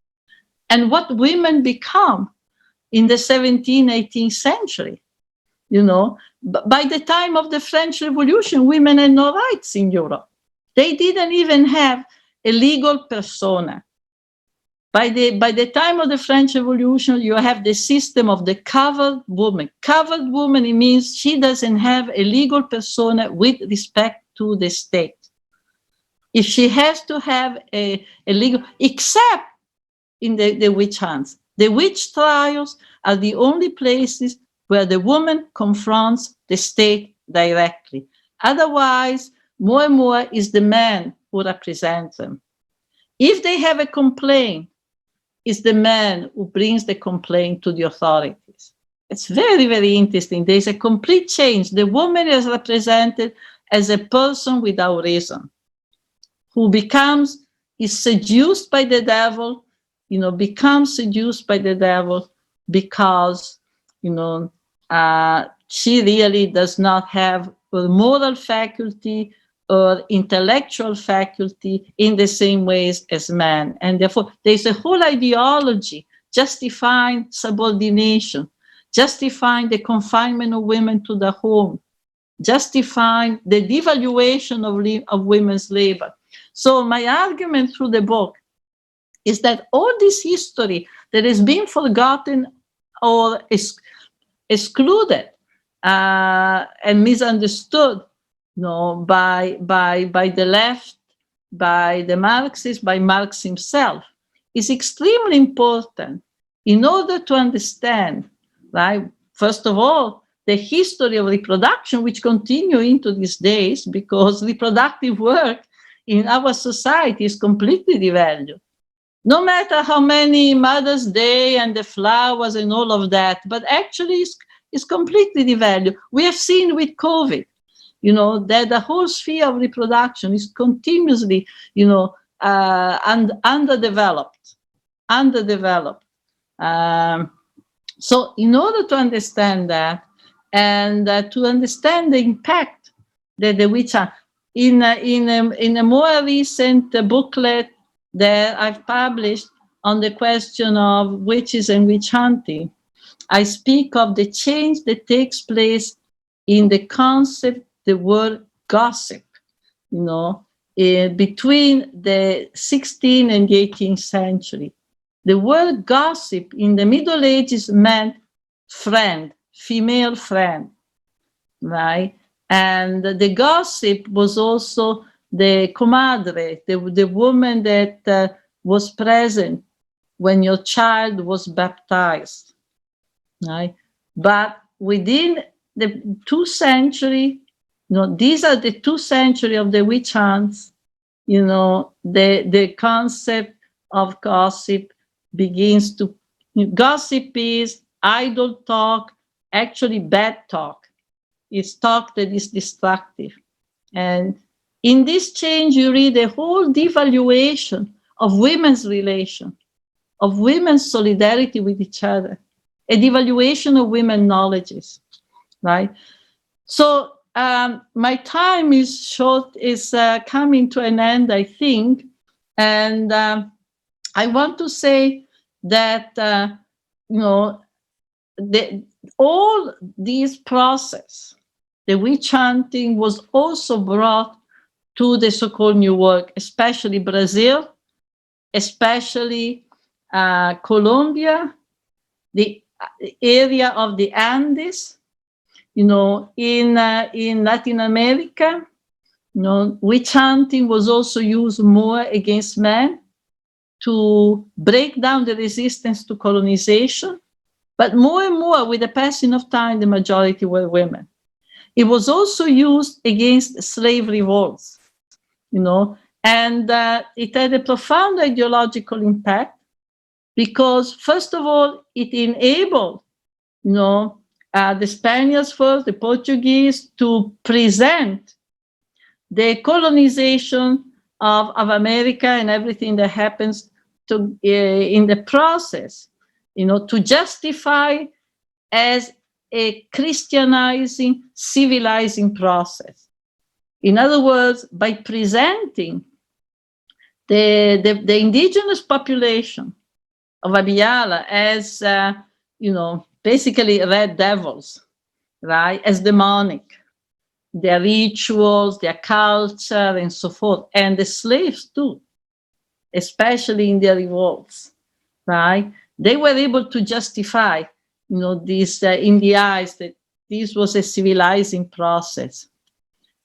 And what women become in the 17th, 18th century, you know, by the time of the French Revolution, women had no rights in Europe. They didn't even have a legal persona. By the time of the French Revolution, you have the system of the covered woman. Covered woman, it means she doesn't have a legal persona with respect to the state. If she has to have a legal, except in the witch hunts. The witch trials are the only places where the woman confronts the state directly. Otherwise, more and more is the man who represents them. If they have a complaint, it's the man who brings the complaint to the authorities. It's very, very interesting. There's a complete change. The woman is represented as a person without reason, who is seduced by the devil, becomes seduced by the devil because, she really does not have a moral faculty or intellectual faculty in the same ways as man. And therefore, there's a whole ideology justifying subordination, justifying the confinement of women to the home, justifying the devaluation of women's labor. So my argument through the book is that all this history that has been forgotten or excluded and misunderstood, by the left, by the Marxists, by Marx himself, is extremely important in order to understand, right? First of all, the history of reproduction, which continue into these days, because reproductive work in our society is completely devalued. No matter how many Mother's Day and the flowers and all of that, but actually it's completely devalued. We have seen with COVID, that the whole sphere of reproduction is continuously, underdeveloped. So in order to understand that, and to understand the impact that the witch hunt, in a more recent booklet that I've published on the question of witches and witch hunting, I speak of the change that takes place in the concept, the word gossip, between the 16th and the 18th century. The word gossip in the Middle Ages meant friend, female friend, right? And the gossip was also the comadre, the woman that was present when your child was baptized, right? But within the 2 centuries, these are the 2 centuries of the witch hunts, the concept of gossip begins to, gossip is idle talk, actually bad talk. It's talk that is destructive. And in this change, you read a whole devaluation of women's relation, of women's solidarity with each other, a devaluation of women's knowledges, right? So my time is coming to an end, I think. And I want to say that, all these process, the witch hunting was also brought to the so-called New World, especially Brazil, especially Colombia, the area of the Andes, in Latin America, witch hunting was also used more against men to break down the resistance to colonization. But more and more, with the passing of time, the majority were women. It was also used against slave revolts, and it had a profound ideological impact because, first of all, it enabled, the Spaniards first, the Portuguese, to present the colonization of America and everything that happens to in the process, to justify as a Christianizing, civilizing process. In other words, by presenting the indigenous population of Abiyala as, basically red devils, right, as demonic, their rituals, their culture, and so forth, and the slaves too, especially in their revolts. right? They were able to justify, this in the eyes that this was a civilizing process.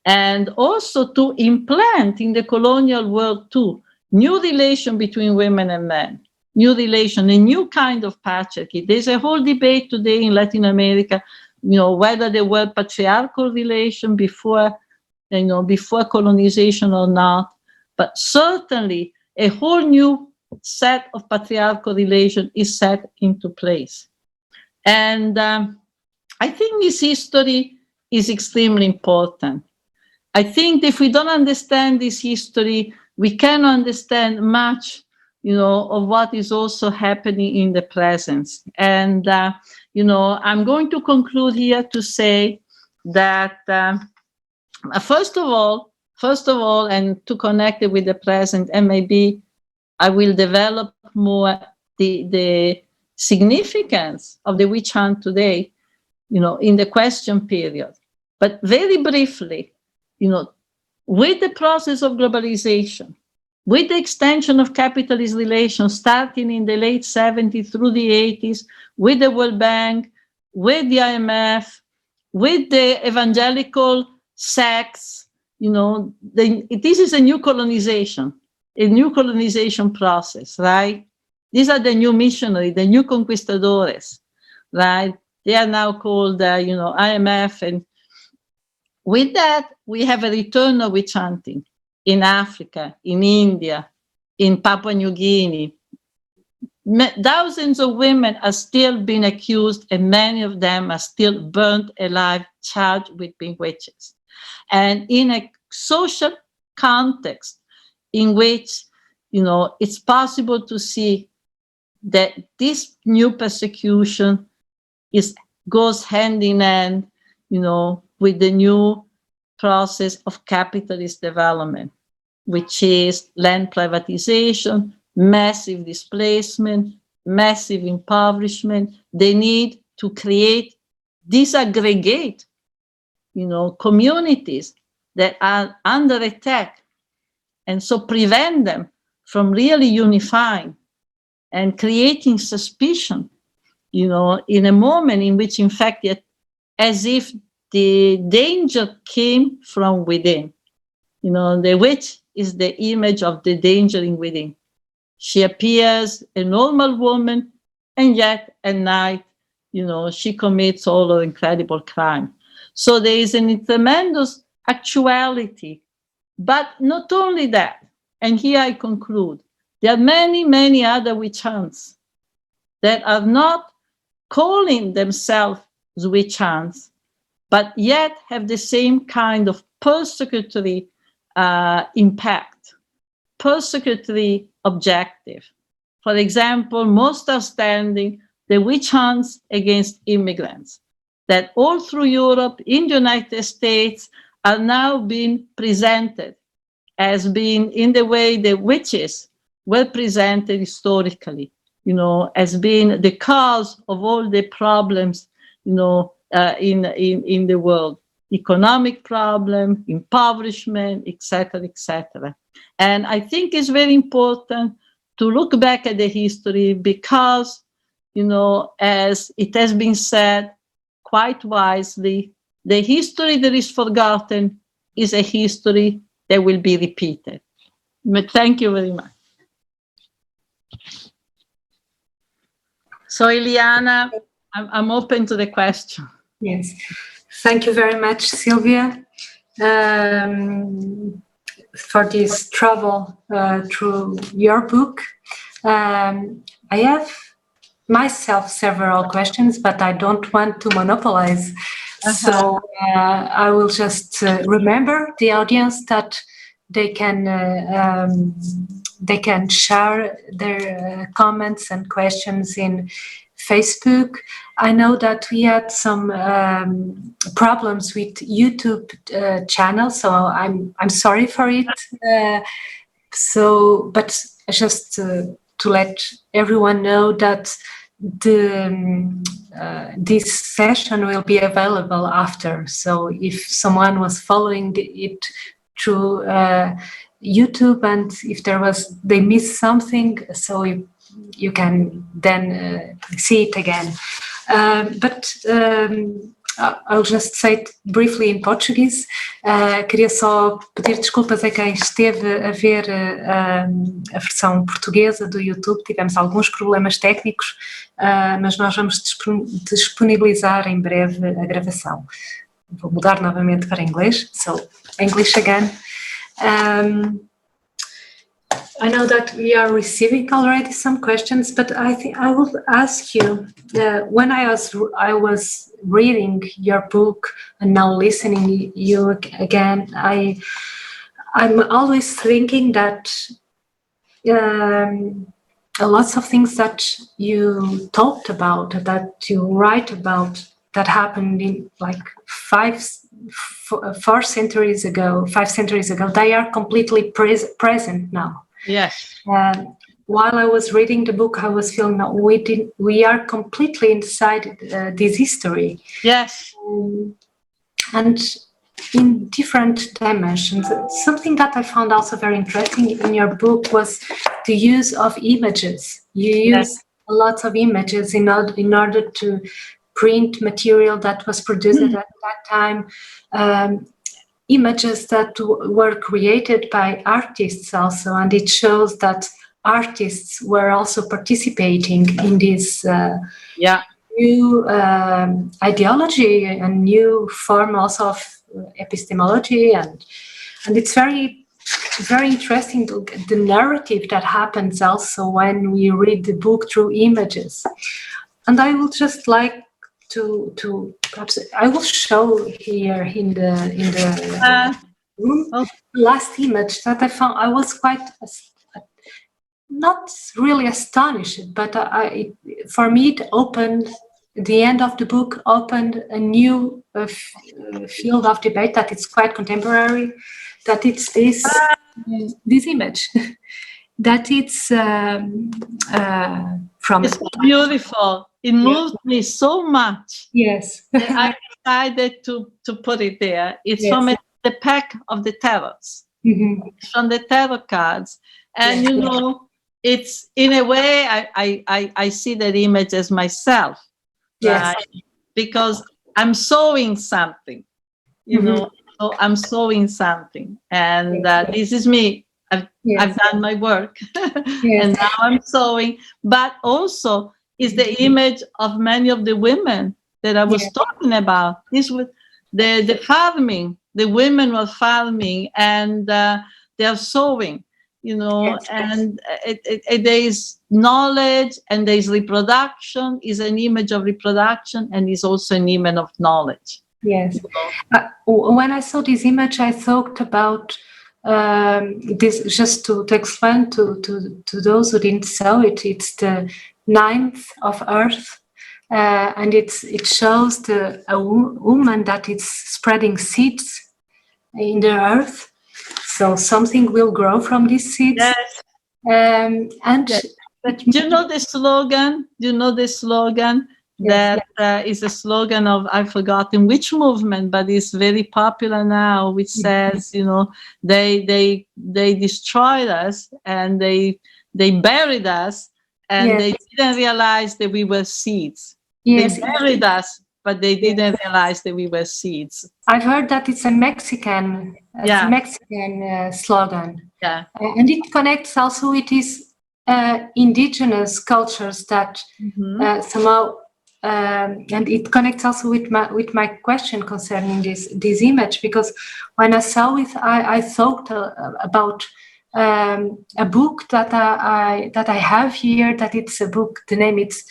And also to implant in the colonial world too, new relation between women and men, new relation, a new kind of patriarchy. There's a whole debate today in Latin America, whether there were patriarchal relations before colonization or not, but certainly a whole new set of patriarchal relations is set into place. And I think this history is extremely important. I think if we don't understand this history, we cannot understand much, of what is also happening in the present. And, I'm going to conclude here to say that, first of all, and to connect it with the present, and maybe I will develop more the significance of the witch hunt today, in the question period. But very briefly, with the process of globalization, with the extension of capitalist relations starting in the late 70s through the 80s, with the World Bank, with the IMF, with the evangelical sects, this is a new colonization process, right? These are the new missionaries, the new conquistadores, right? They are now called, IMF. And with that, we have a return of witch hunting in Africa, in India, in Papua New Guinea. Thousands of women are still being accused, and many of them are still burnt alive, charged with being witches. And in a social context in which, it's possible to see that this new persecution goes hand in hand, with the new process of capitalist development, which is land privatization, massive displacement, massive impoverishment, the need to create, disaggregate, communities that are under attack, and so prevent them from really unifying and creating suspicion, in a moment in which, in fact, as if the danger came from within. The witch is the image of the danger in within. She appears a normal woman, and yet at night, she commits all her incredible crime. So there is a tremendous actuality. But not only that, and here I conclude, there are many, many other witch hunts that are not calling themselves witch hunts, but yet have the same kind of persecutory impact, persecutory objective. For example, most outstanding, the witch hunts against immigrants, that all through Europe, in the United States, are now being presented as being in the way the witches were presented historically, as being the cause of all the problems, in the world, economic problem, impoverishment, etc., etc. And I think it's very important to look back at the history because, as it has been said quite wisely, the history that is forgotten is a history that will be repeated. But thank you very much. So, Ileana, I'm open to the question. Yes, thank you very much, Silvia, for this travel through your book. I have myself several questions, but I don't want to monopolize. So I will just remember the audience that they can share their comments and questions in Facebook. I know that we had some problems with YouTube channel, so I'm sorry for it. But just to let everyone know that this session will be available after. So if someone was following it through YouTube and if they missed something, so you can then see it again. But I'll just say it briefly in Portuguese. Queria só pedir desculpas a quem esteve a ver a versão portuguesa do YouTube. Tivemos alguns problemas técnicos, mas nós vamos disponibilizar em breve a gravação. Vou mudar novamente para inglês. So, English again. I know that we are receiving already some questions, but I think I will ask you, when I was reading your book and now listening you again, I'm always thinking that lots of things that you talked about, that you write about, that happened in like 5 centuries ago, they are completely present now. Yes. While I was reading the book, I was feeling that we are completely inside this history. Yes. And in different dimensions. Something that I found also very interesting in your book was the use of images. You use a lot of images in order to print material that was produced at that time. Images that were created by artists also, and it shows that artists were also participating in this new ideology and new form also of epistemology, and it's very, very interesting, the narrative that happens also when we read the book through images. And I would just like to perhaps I will show here in the room last image that I found. I was quite not really astonished, but for me it opened, the end of the book opened a new field of debate that it's quite contemporary, that it's this image that it's from. It's beautiful. It moved me so much. Yes. I decided to put it there. It's from the pack of the tarots. It's from the tarot cards. And you know, it's in a way I see that image as myself. Yes. Because I'm sewing something, you know, so I'm sewing something. And this is me. I've done my work. And now I'm sewing. But also is the image of many of the women that I was talking about. This was the farming. The women were farming and they're sewing, you know, and there is knowledge and there is reproduction, is an image of reproduction, and is also an image of knowledge. Yes. When I saw this image, I thought about this, just to explain to those who didn't saw it. It's the 9th of Earth, and it shows a woman that is spreading seeds in the earth. So something will grow from these seeds. Yes. But do you know the slogan? Do you know the slogan? That is a slogan of, I've forgotten which movement, but it's very popular now, which says, you know, they destroyed us and they buried us, and they didn't realize that we were seeds. They buried us, but they didn't realize that we were seeds. I've heard that it's a Mexican slogan. Yeah. And it connects also with these indigenous cultures that somehow, and it connects also with my question concerning this image, because when I saw it, I thought about a book that I have here. That it's a book. The name is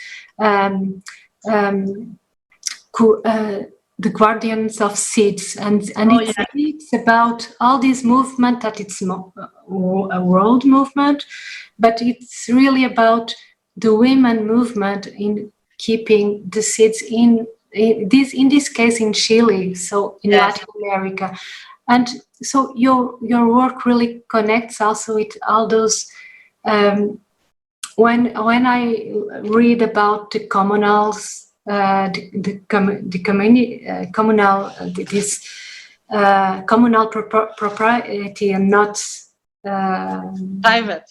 The Guardians of Seeds, and it's about all this movement, that it's a world movement, but it's really about the women movement in keeping the seeds in this case in Chile, so in Latin America. And so your work really connects also with all those. When I read about the communals, communal propriety and not private,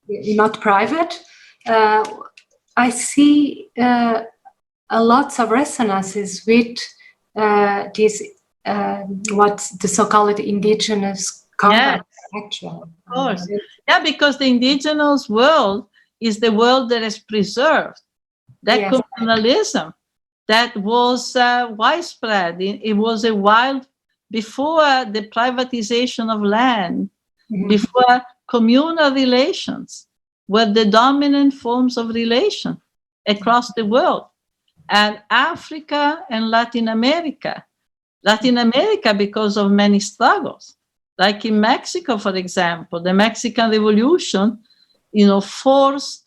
not private, I see lots of resonances with these what's the so-called indigenous context. Actually, of course, yeah, because the indigenous world is the world that is preserved. That communalism that was widespread. It was a wild before the privatization of land, before communal relations were the dominant forms of relation across the world. And Africa and Latin America, because of many struggles, like in Mexico, for example, the Mexican Revolution, forced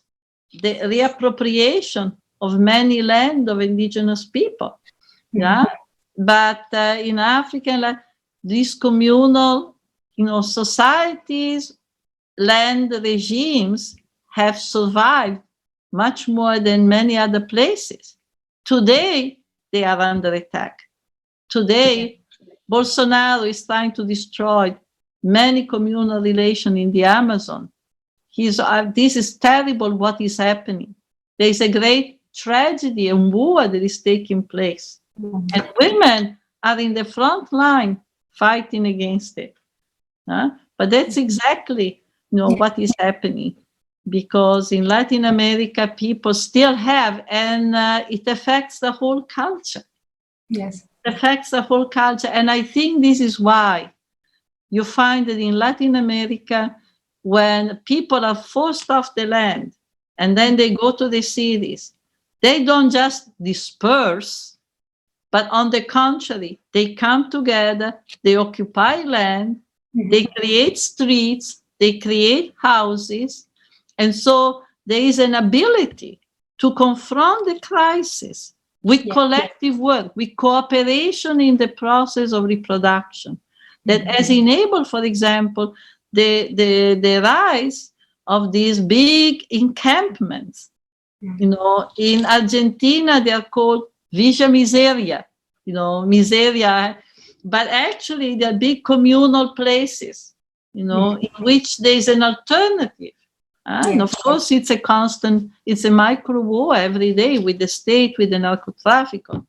the reappropriation of many land of indigenous people. Yeah, but in Africa, these communal, societies, land regimes have survived much more than many other places. Today, they are under attack. Today, Bolsonaro is trying to destroy many communal relations in the Amazon. This is terrible what is happening. There is a great tragedy and war that is taking place. And women are in the front line fighting against it. But that's exactly what is happening. Because in Latin America, people still have, and it affects the whole culture. Yes. It affects the whole culture. And I think this is why you find that in Latin America, when people are forced off the land and then they go to the cities, they don't just disperse, but on the contrary, they come together, they occupy land, they create streets, they create houses. And so there is an ability to confront the crisis with collective work, with cooperation in the process of reproduction that has enabled, for example, the rise of these big encampments. In Argentina, they are called Villa Miseria, Miseria, but actually they're big communal places, in which there's an alternative. And of course, it's a micro war every day with the state, with the narco-trafficker.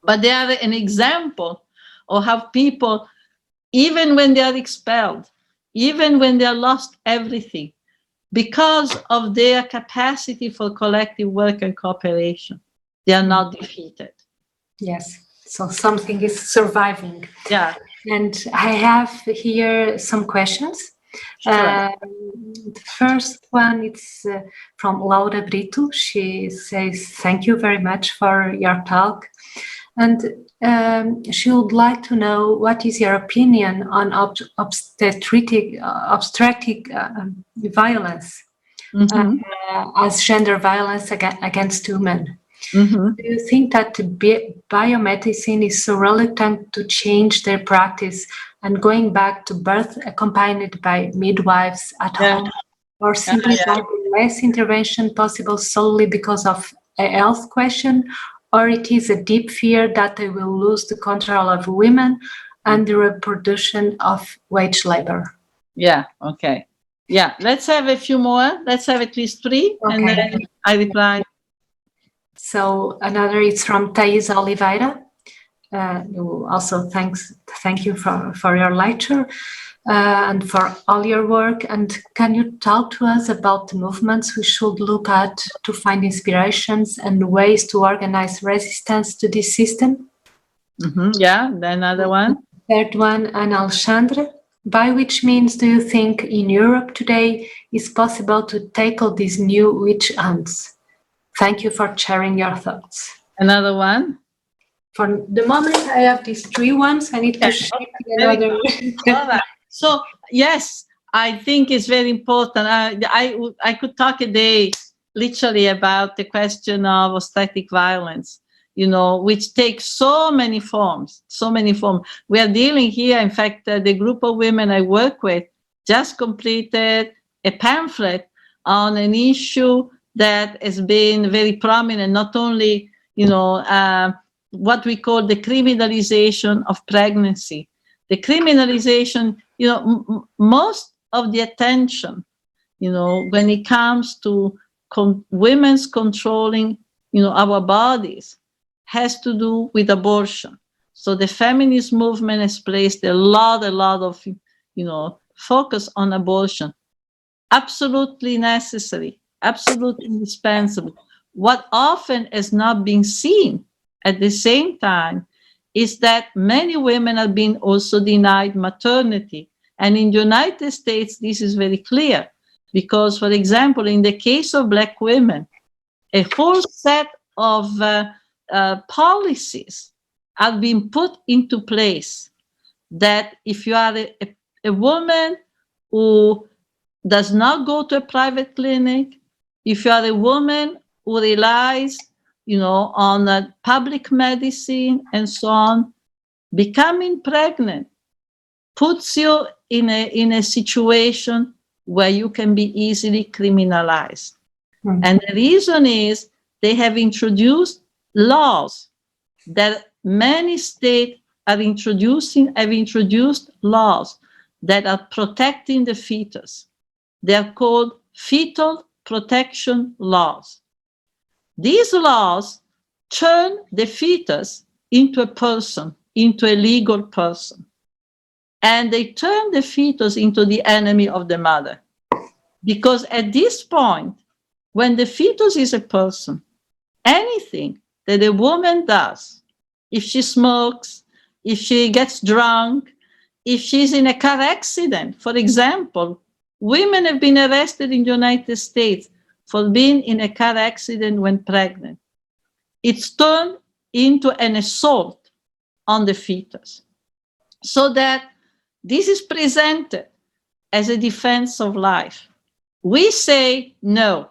But they are an example of how people, even when they are expelled, even when they are lost everything, because of their capacity for collective work and cooperation, they are not defeated. Yes, so something is surviving. Yeah. And I have here some questions. Sure. The first one is from Laura Brito. She says, thank you very much for your talk. And she would like to know what is your opinion on obstetric violence as gender violence against women. Do you think that biomedicine is so reluctant to change their practice and going back to birth accompanied by midwives at home, or simply less intervention possible solely because of a health question, or it is a deep fear that they will lose the control of women and the reproduction of wage labor? Yeah, okay. Yeah, let's have a few more. Let's have at least three, and then I reply. So another is from Thais Oliveira. Who also thank you for your lecture and for all your work. And can you talk to us about the movements we should look at to find inspirations and ways to organize resistance to this system? Yeah, another one. Third one, Anna Alexandre. By which means do you think in Europe today is possible to tackle these new witch hunts? Thank you for sharing your thoughts. Another one. For the moment, I have these three ones. I need to share another. All right. So, yes, I think it's very important. I could talk a day literally about the question of obstetric violence, which takes so many forms. We are dealing here, in fact, the group of women I work with just completed a pamphlet on an issue that has been very prominent, not only, what we call the criminalization of pregnancy. The criminalization, most of the attention, when it comes to women's controlling, our bodies has to do with abortion. So the feminist movement has placed a lot of, focus on abortion. Absolutely necessary, absolutely indispensable. What often has not been seen at the same time is that many women are being also denied maternity. And in the United States, this is very clear because, for example, in the case of Black women, a whole set of policies are being put into place that if you are a woman who does not go to a private clinic, if you are a woman who relies, on public medicine and so on, becoming pregnant puts you in a situation where you can be easily criminalized. Mm-hmm. And the reason is they have introduced laws that many states have introduced laws that are protecting the fetus. They are called fetal protection laws. These laws turn the fetus into a person, into a legal person. And they turn the fetus into the enemy of the mother. Because at this point, when the fetus is a person, anything that a woman does, if she smokes, if she gets drunk, if she's in a car accident, for example, women have been arrested in the United States for being in a car accident when pregnant. It's turned into an assault on the fetus. So that this is presented as a defense of life. We say no,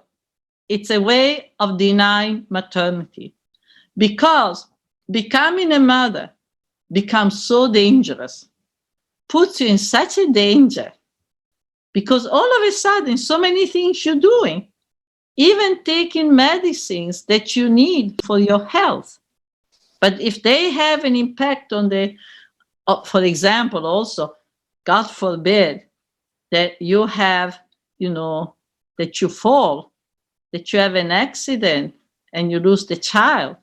it's a way of denying maternity because becoming a mother becomes so dangerous, puts you in such a danger because all of a sudden so many things you're doing, even taking medicines that you need for your health. But if they have an impact on for example, also, God forbid that you have, that you fall, that you have an accident and you lose the child,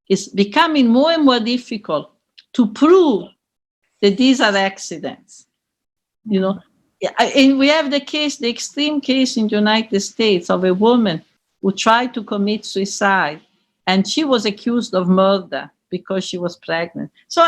it's becoming more and more difficult to prove that these are accidents, And we have the extreme case in the United States of a woman who tried to commit suicide and she was accused of murder because she was pregnant. So,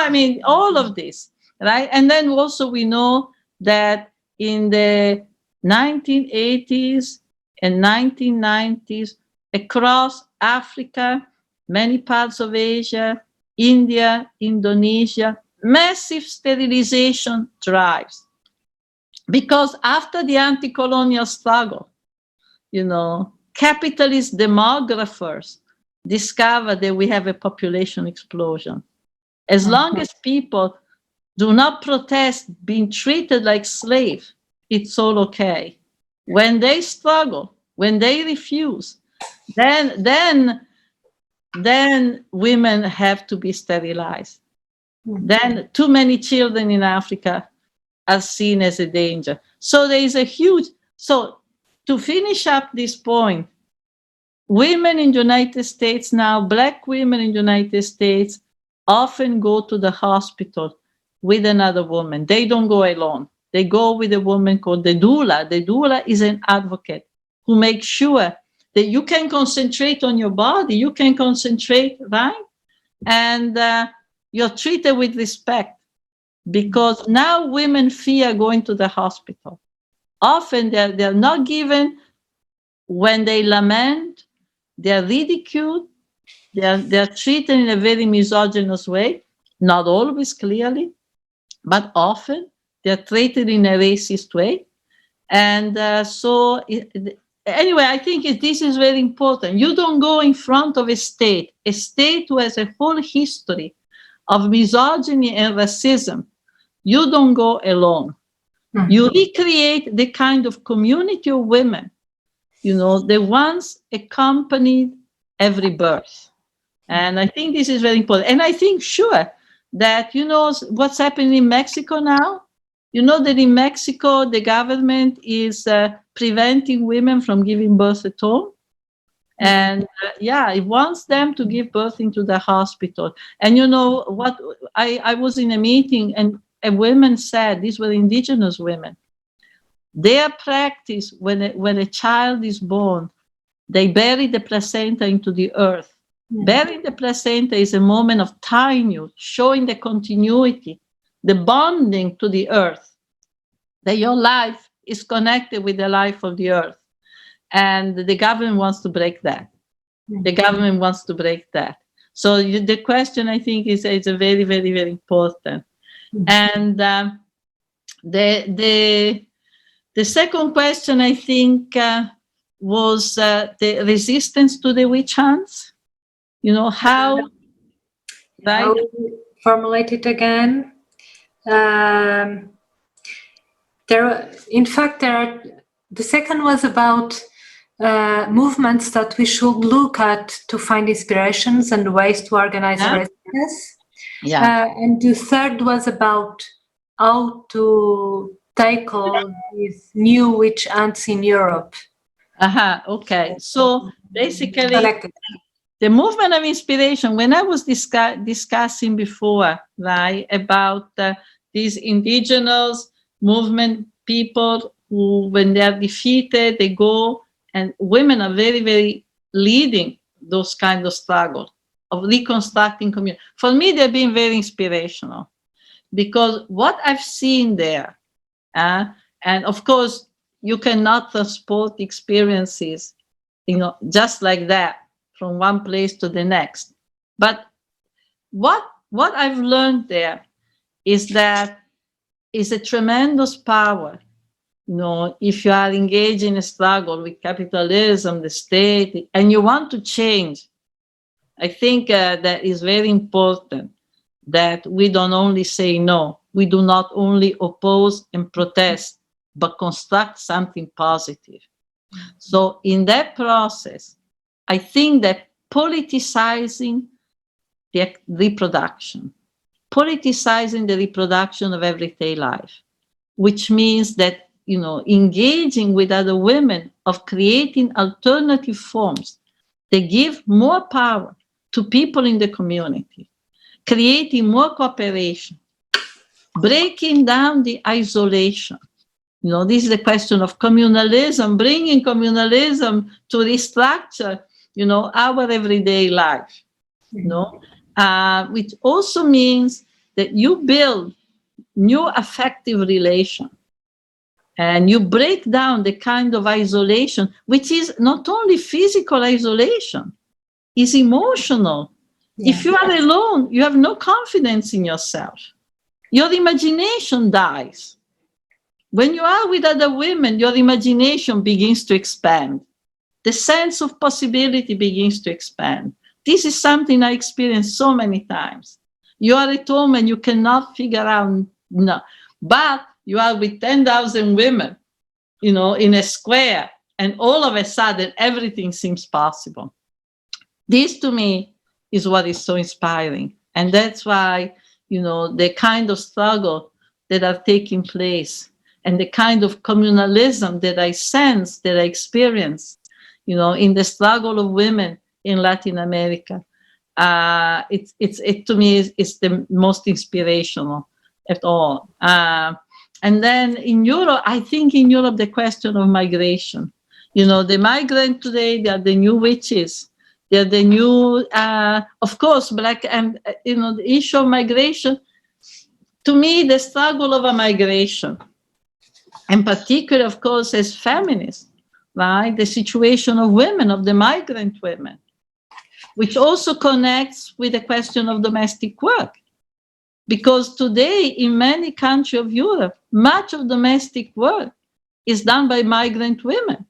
all of this, right? And then also we know that in the 1980s and 1990s, across Africa, many parts of Asia, India, Indonesia, massive sterilization drives. Because after the anti-colonial struggle, capitalist demographers discovered that we have a population explosion. As long as people do not protest being treated like slaves, it's all okay. When they struggle, when they refuse, then women have to be sterilized. Then too many children in Africa are seen as a danger. So there is so to finish up this point, women in the United States now, Black women in the United States often go to the hospital with another woman. They don't go alone. They go with a woman called the doula. The doula is an advocate who makes sure that you can concentrate on your body, you can concentrate, right? And you're treated with respect. Because now women fear going to the hospital. Often they're not given when they lament, they're ridiculed, they're treated in a very misogynist way, not always clearly, but often they're treated in a racist way. And anyway, I think this is very important. You don't go in front of a state who has a whole history of misogyny and racism. You don't go alone. Mm-hmm. You recreate the kind of community of women, the ones accompanied every birth. And I think this is very important. And I think, sure, that, what's happening in Mexico now? That in Mexico, the government is preventing women from giving birth at home. And it wants them to give birth into the hospital. And you know what, I was in a meeting and a woman said, these were indigenous women, their practice when a child is born, they bury the placenta into the earth. Burying the placenta is a moment of time, showing the continuity, the bonding to the earth, that your life is connected with the life of the earth. And the government wants to break that. The government wants to break that. So the question, I think, is a very, very, very important. And the second question, I think, was the resistance to the witch hunts. You know, how, right? How formulate it again? The second was about movements that we should look at to find inspirations and ways to organize resistance. And the third was about how to tackle these new witch hunts in Europe. Okay. So basically, the movement of inspiration, when I was discussing before, right, about these indigenous movement people who, when they are defeated, they go, and women are very, very leading those kind of struggles of reconstructing community. For me, they've been very inspirational, because what I've seen there, and of course, you cannot transport experiences, you know, just like that from one place to the next. But what I've learned there is that it's a tremendous power. You know, if you are engaged in a struggle with capitalism, the state, and you want to change, I think that is very important that we don't only say no, we do not only oppose and protest, but construct something positive. So in that process, I think that politicizing the reproduction of everyday life, which means that, you know, engaging with other women of creating alternative forms that give more power to people in the community, creating more cooperation, breaking down the isolation. You know, this is the question of communalism, bringing communalism to restructure, you know, our everyday life, you know, which also means that you build new affective relations and you break down the kind of isolation, which is not only physical isolation, it's emotional. Yeah. If you are alone, you have no confidence in yourself. Your imagination dies. When you are with other women, your imagination begins to expand. The sense of possibility begins to expand. This is something I experienced so many times. You are at home and you cannot figure out, no. But you are with 10,000 women, you know, in a square, and all of a sudden, everything seems possible. This, to me, is what is so inspiring. And that's why, you know, the kind of struggle that are taking place and the kind of communalism that I sense, that I experience, you know, in the struggle of women in Latin America, it to me is the most inspirational at all. And then in Europe, I think in Europe, the question of migration, you know, the migrant today, they are the new witches. They're the new, of course, Black, and, you know, the issue of migration, to me, the struggle of a migration, in particular, of course, as feminists, right? The situation of women, of the migrant women, which also connects with the question of domestic work. Because today, in many countries of Europe, much of domestic work is done by migrant women.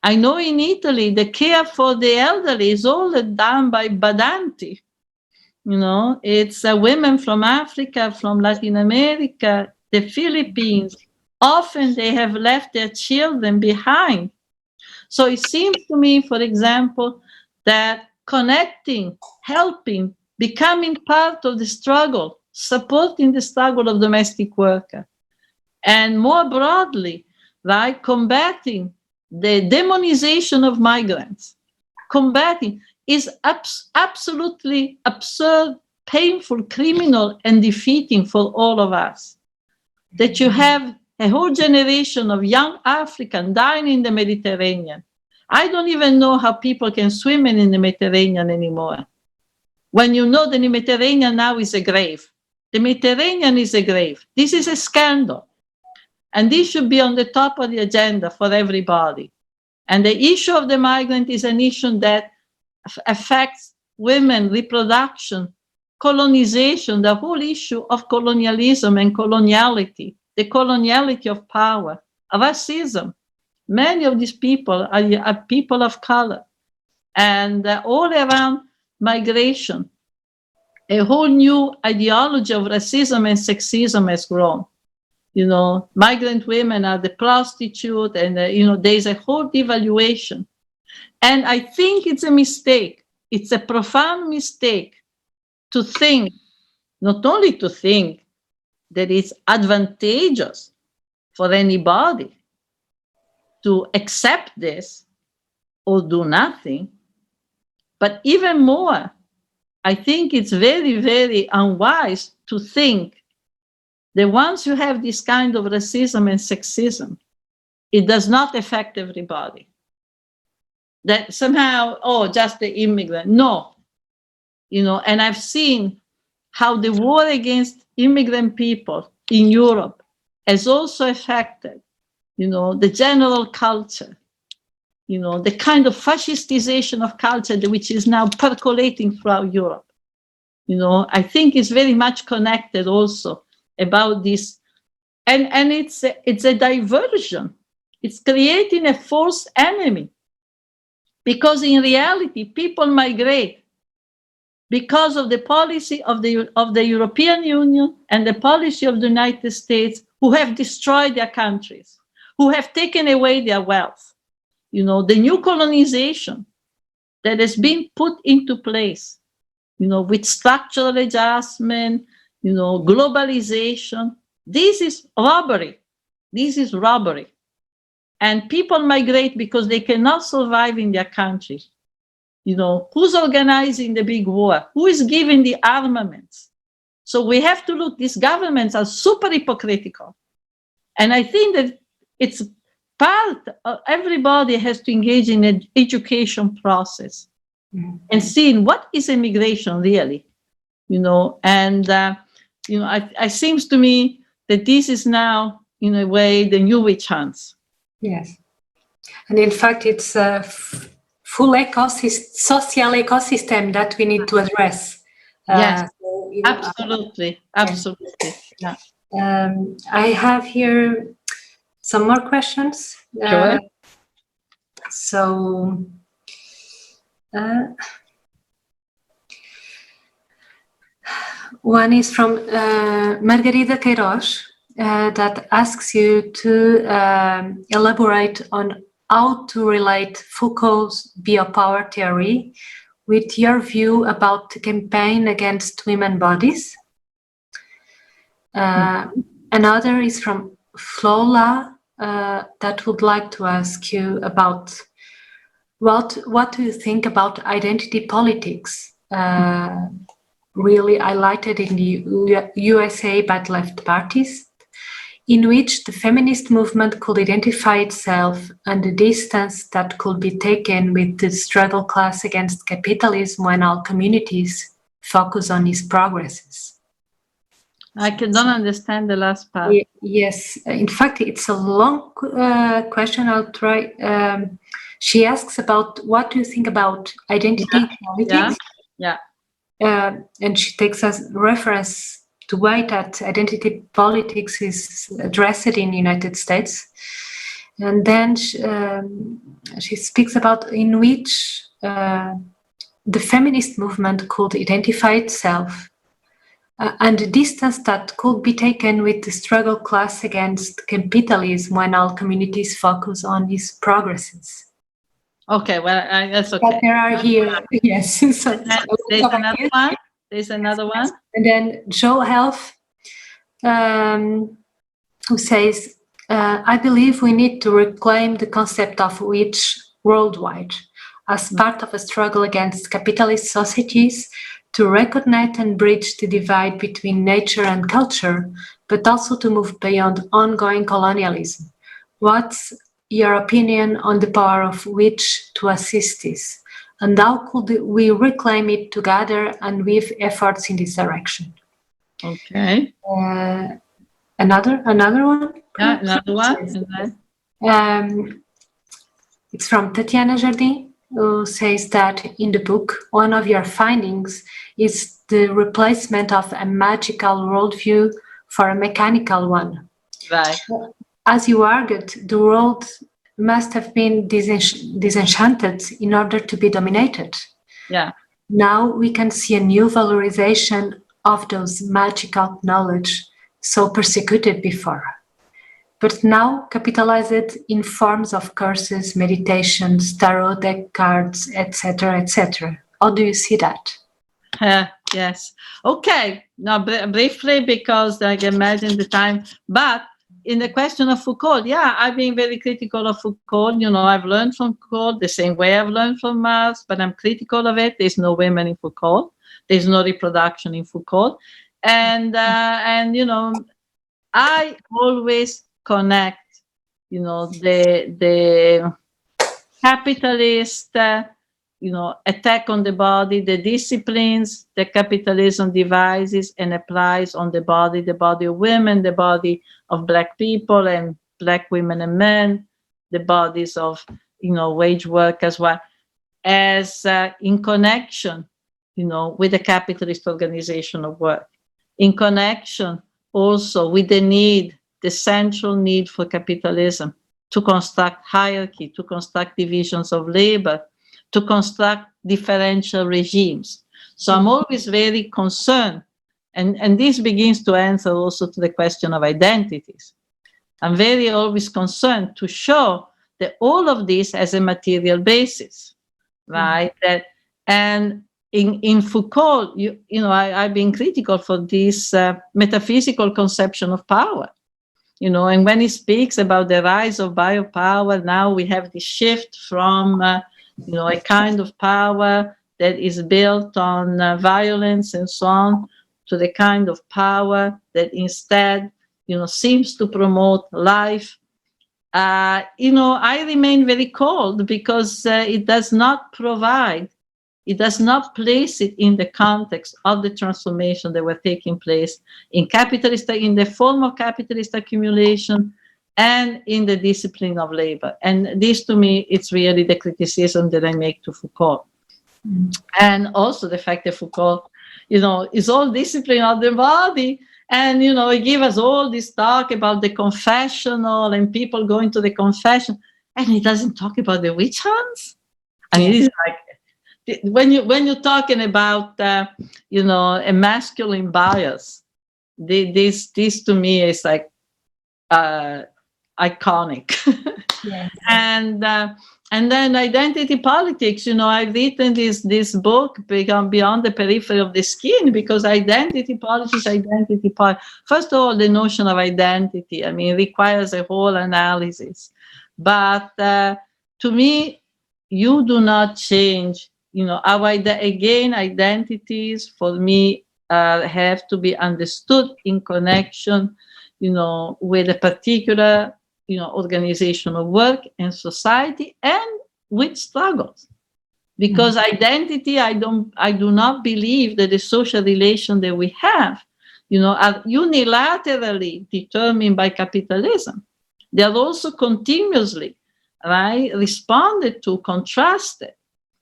I know in Italy, the care for the elderly is all done by badanti. You know, it's women from Africa, from Latin America, the Philippines. Often they have left their children behind. So it seems to me, for example, that connecting, helping, becoming part of the struggle, supporting the struggle of domestic workers, and more broadly, right, combating the demonization of migrants, combating is absolutely absurd, painful, criminal, and defeating for all of us. That you have a whole generation of young Africans dying in the Mediterranean. I don't even know how people can swim in the Mediterranean anymore. When you know the Mediterranean now is a grave. The Mediterranean is a grave. This is a scandal. And this should be on the top of the agenda for everybody. And the issue of the migrant is an issue that affects women, reproduction, colonization, the whole issue of colonialism and coloniality, the coloniality of power, racism. Many of these people are people of color. And all around migration, a whole new ideology of racism and sexism has grown. You know, migrant women are the prostitute, and there's a whole devaluation. And I think it's a mistake. It's a profound mistake to think, not only to think that it's advantageous for anybody to accept this or do nothing, but even more, I think it's very, very unwise to think that once you have this kind of racism and sexism, it does not affect everybody. That somehow, just the immigrant. No. And I've seen how the war against immigrant people in Europe has also affected, the general culture, the kind of fascistization of culture which is now percolating throughout Europe. I think it's very much connected also about this. And it's a diversion. It's creating a false enemy. Because in reality, people migrate because of the policy of the European Union and the policy of the United States, who have destroyed their countries, who have taken away their wealth. The new colonization that has been put into place, with structural adjustment, globalization. This is robbery. This is robbery. And people migrate because they cannot survive in their country. Who's organizing the big war? Who is giving the armaments? So we have to look, these governments are super hypocritical. And I think that it's part of everybody has to engage in an education process and seeing what is immigration really, it seems to me that this is now, in a way, the new witch hunts. Yes. And in fact, it's a full social ecosystem that we need to address. Yes, absolutely. Yeah. I have here some more questions. Sure. One is from Margarida Queiroz that asks you to elaborate on how to relate Foucault's biopower theory with your view about the campaign against women's bodies. Another is from Flola that would like to ask you about what do you think about identity politics, really highlighted in the USA by left parties, in which the feminist movement could identify itself and the distance that could be taken with the struggle class against capitalism when all communities focus on its progresses. I don't understand the last part. Yes, in fact, it's a long question. I'll try. She asks about what do you think about identity politics? Yeah. And she takes as reference the way that identity politics is addressed in the United States. And then she speaks about in which the feminist movement could identify itself and the distance that could be taken with the struggle class against capitalism when all communities focus on its progresses. Okay, well, that's okay. But there are here, yes. So There's another one. And then Joe Health, who says, I believe we need to reclaim the concept of witch worldwide. as part of a struggle against capitalist societies to recognize and bridge the divide between nature and culture, but also to move beyond ongoing colonialism. What's your opinion on the power of which to assist this? And how could we reclaim it together and with efforts in this direction? Okay. Another one? Yeah, another one. It's from Tatiana Jardin, who says that in the book, one of your findings is the replacement of a magical worldview for a mechanical one. Right. As you argued, the world must have been disenchanted in order to be dominated. Yeah. Now we can see a new valorization of those magical knowledge so persecuted before, but now capitalized in forms of curses, meditations, tarot deck cards, etc., etc. How do you see that? Yes. Okay. Now, briefly, because I can imagine the time, but in the question of Foucault, yeah, I've been very critical of Foucault. You know, I've learned from Foucault the same way I've learned from Marx, but I'm critical of it. There's no women in Foucault. There's no reproduction in Foucault. And you know, I always connect, you know, the capitalist, you know, attack on the body, the disciplines that capitalism devises and applies on the body of women, the body of Black people and Black women and men, the bodies of, you know, wage work as well, as in connection, you know, with the capitalist organization of work, in connection also with the need, the central need for capitalism to construct hierarchy, to construct divisions of labor, to construct differential regimes. So I'm always very concerned, and this begins to answer also to the question of identities. I'm very always concerned to show that all of this has a material basis, right? That, and in Foucault, you know, I've been critical for this metaphysical conception of power. You know, and when he speaks about the rise of biopower, now we have this shift from, you know, a kind of power that is built on violence and so on, to the kind of power that instead, you know, seems to promote life. You know, I remain very cold because it does not provide, it does not place it in the context of the transformation that were taking place in capitalist, in the form of capitalist accumulation and in the discipline of labor. And this, to me, it's really the criticism that I make to Foucault. And also the fact that Foucault, you know, is all discipline of the body. And, you know, he gives us all this talk about the confessional and people going to the confession. And he doesn't talk about the witch hunts. I mean, it's like, when you're talking about you know, a masculine bias, this to me is like iconic. Yes. And then identity politics. You know, I've written this book, Beyond the Periphery of the Skin, because identity politics, first of all, the notion of identity, I mean, requires a whole analysis. But to me, you do not change. You know, identities for me have to be understood in connection, you know, with a particular, you know, organization of work and society and with struggles. Because identity, I do not believe that the social relation that we have, you know, are unilaterally determined by capitalism. They are also continuously, right, responded to, contrasted.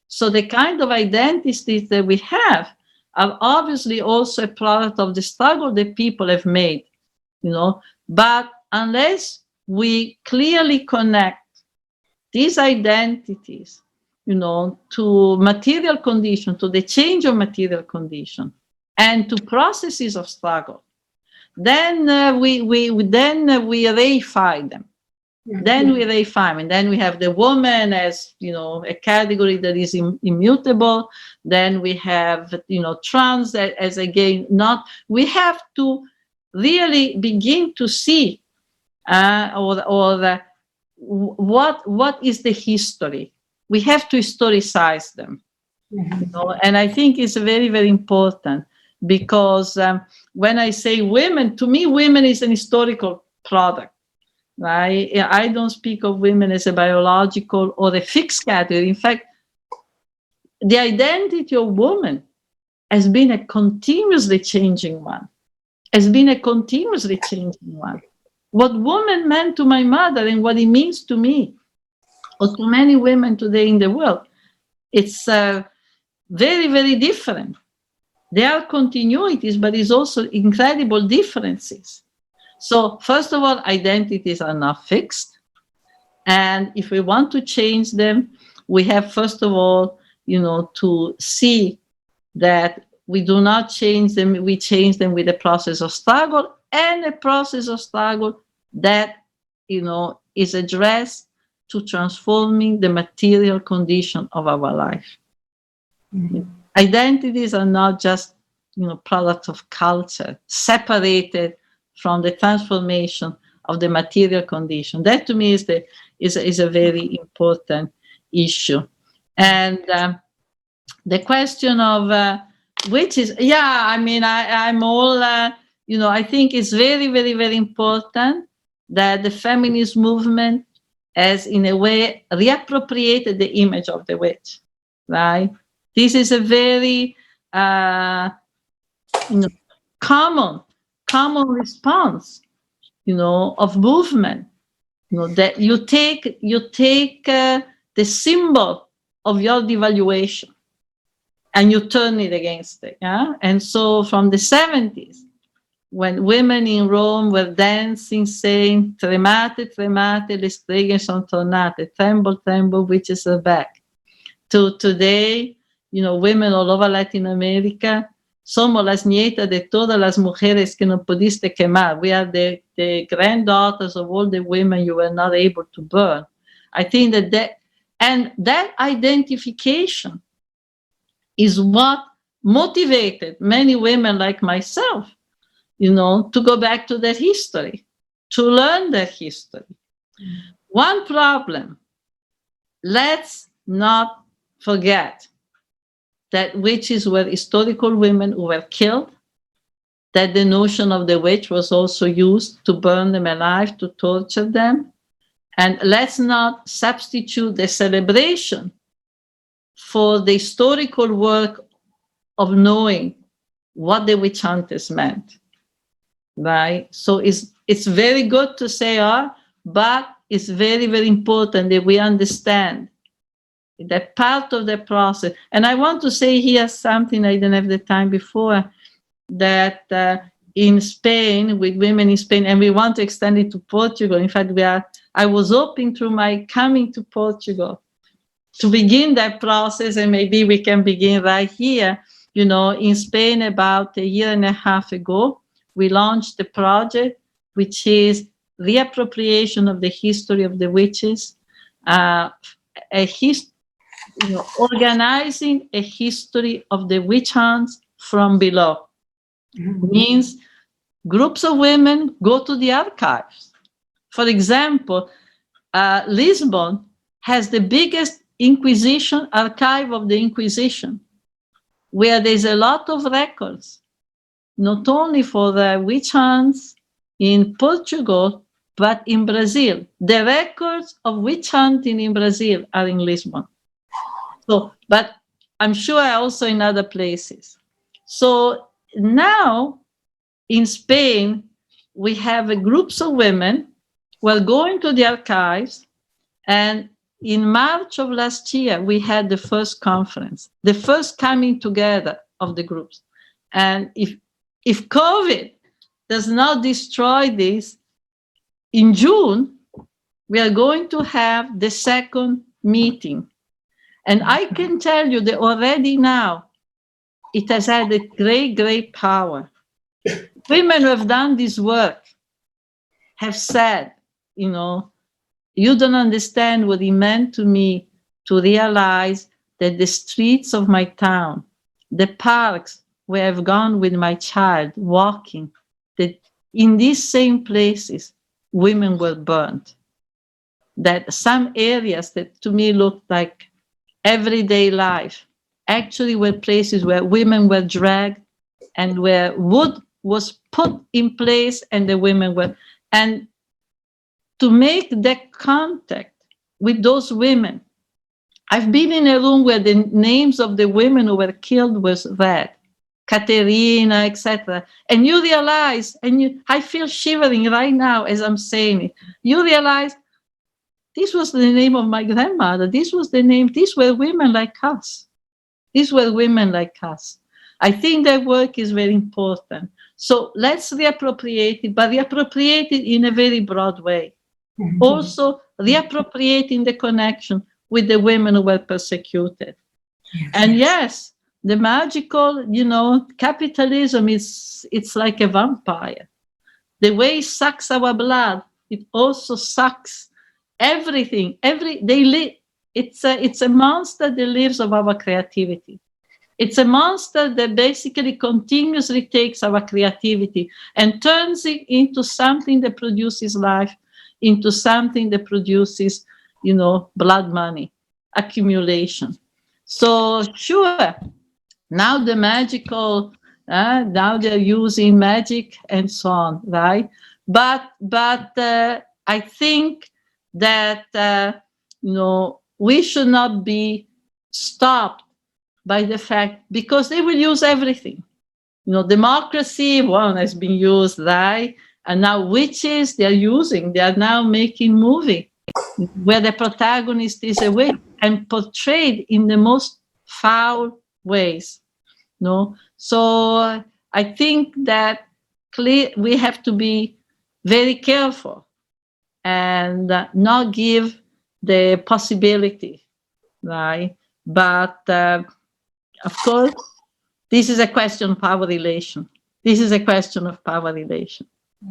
So the kind of identities that we have are obviously also a product of the struggle that people have made, you know. But unless we clearly connect these identities, you know, to material condition, to the change of material condition, and to processes of struggle, then we reify them. Then we reify, and then we have the woman as, you know, a category that is immutable. Then we have, you know, trans as again not. We have to really begin to see, what is the history we have to historicize them. You know? And I think it's very, very important because when I say women, to me, women is an historical product. Right? I don't speak of women as a biological or a fixed category. In fact, the identity of woman has been a continuously changing one. What woman meant to my mother and what it means to me, or to many women today in the world, it's very, very different. There are continuities, but it's also incredible differences. So first of all, identities are not fixed. And if we want to change them, we have, first of all, to see that we do not change them, we change them with a process of struggle, and a process of struggle that, is addressed to transforming the material condition of our life. Mm-hmm. Identities are not just, products of culture, separated from the transformation of the material condition. That to me is a very important issue. And the question of which is, I'm all, I think it's very, very, very important that the feminist movement has, in a way, reappropriated the image of the witch, right? This is a very common response, of movement, that you take the symbol of your devaluation and you turn it against it. Yeah? And so from the 70s, when women in Rome were dancing, saying, "Tremate, tremate, le streghe son tornate, tremble, tremble, witches are back," to today, women all over Latin America, somos las nietas de todas las mujeres que no pudiste quemar. We are the granddaughters of all the women you were not able to burn. I think that identification is what motivated many women like myself, to go back to that history, to learn that history. One problem, let's not forget that witches were historical women who were killed, that the notion of the witch was also used to burn them alive, to torture them. And let's not substitute the celebration for the historical work of knowing what the witch hunters meant, right? So it's very good to say, but it's very, very important that we understand that part of the process. And I want to say here something I didn't have the time before, that in Spain, with women in Spain, and we want to extend it to Portugal. In fact, I was hoping through my coming to Portugal to begin that process, and maybe we can begin right here. In Spain, about a year and a half ago, we launched a project which is reappropriation of the history of the witches, organizing a history of the witch hunts from below. Mm-hmm. Means groups of women go to the archives. For example, Lisbon has the biggest Inquisition archive of the Inquisition, where there's a lot of records, not only for the witch hunts in Portugal, but in Brazil. The records of witch hunting in Brazil are in Lisbon. So, but I'm sure also in other places. So now in Spain, we have groups of women who are going to the archives, and in March of last year, we had the first conference, the first coming together of the groups. And if COVID does not destroy this, in June, we are going to have the second meeting. And I can tell you that already now, it has had a great, great power. Women who have done this work have said, you don't understand what it meant to me to realize that the streets of my town, the parks where I've gone with my child walking, that in these same places, women were burned. That some areas that to me looked like everyday life actually were places where women were dragged and where wood was put in place and the women were, and to make that contact with those women. I've been in a room where the names of the women who were killed was read, Katerina, etc. And you realize, I feel shivering right now as I'm saying it, you realize this was the name of my grandmother. This was the name, these were women like us. These were women like us. I think that work is very important. So let's reappropriate it, but reappropriate it in a very broad way. Mm-hmm. Also reappropriating the connection with the women who were persecuted. Yes. And yes, the magical, capitalism it's like a vampire. The way it sucks our blood, it also sucks everything. It's a monster that lives of our creativity. It's a monster that basically continuously takes our creativity and turns it into something that produces life, into something that produces, blood money, accumulation. So sure, now the magical, now they're using magic and so on, right? But I think that, we should not be stopped by the fact, because they will use everything. Democracy, has been used, right? And now witches, they are now making movie where the protagonist is a witch and portrayed in the most foul ways. So I think that we have to be very careful and not give the possibility, right? But of course, this is a question of power relation.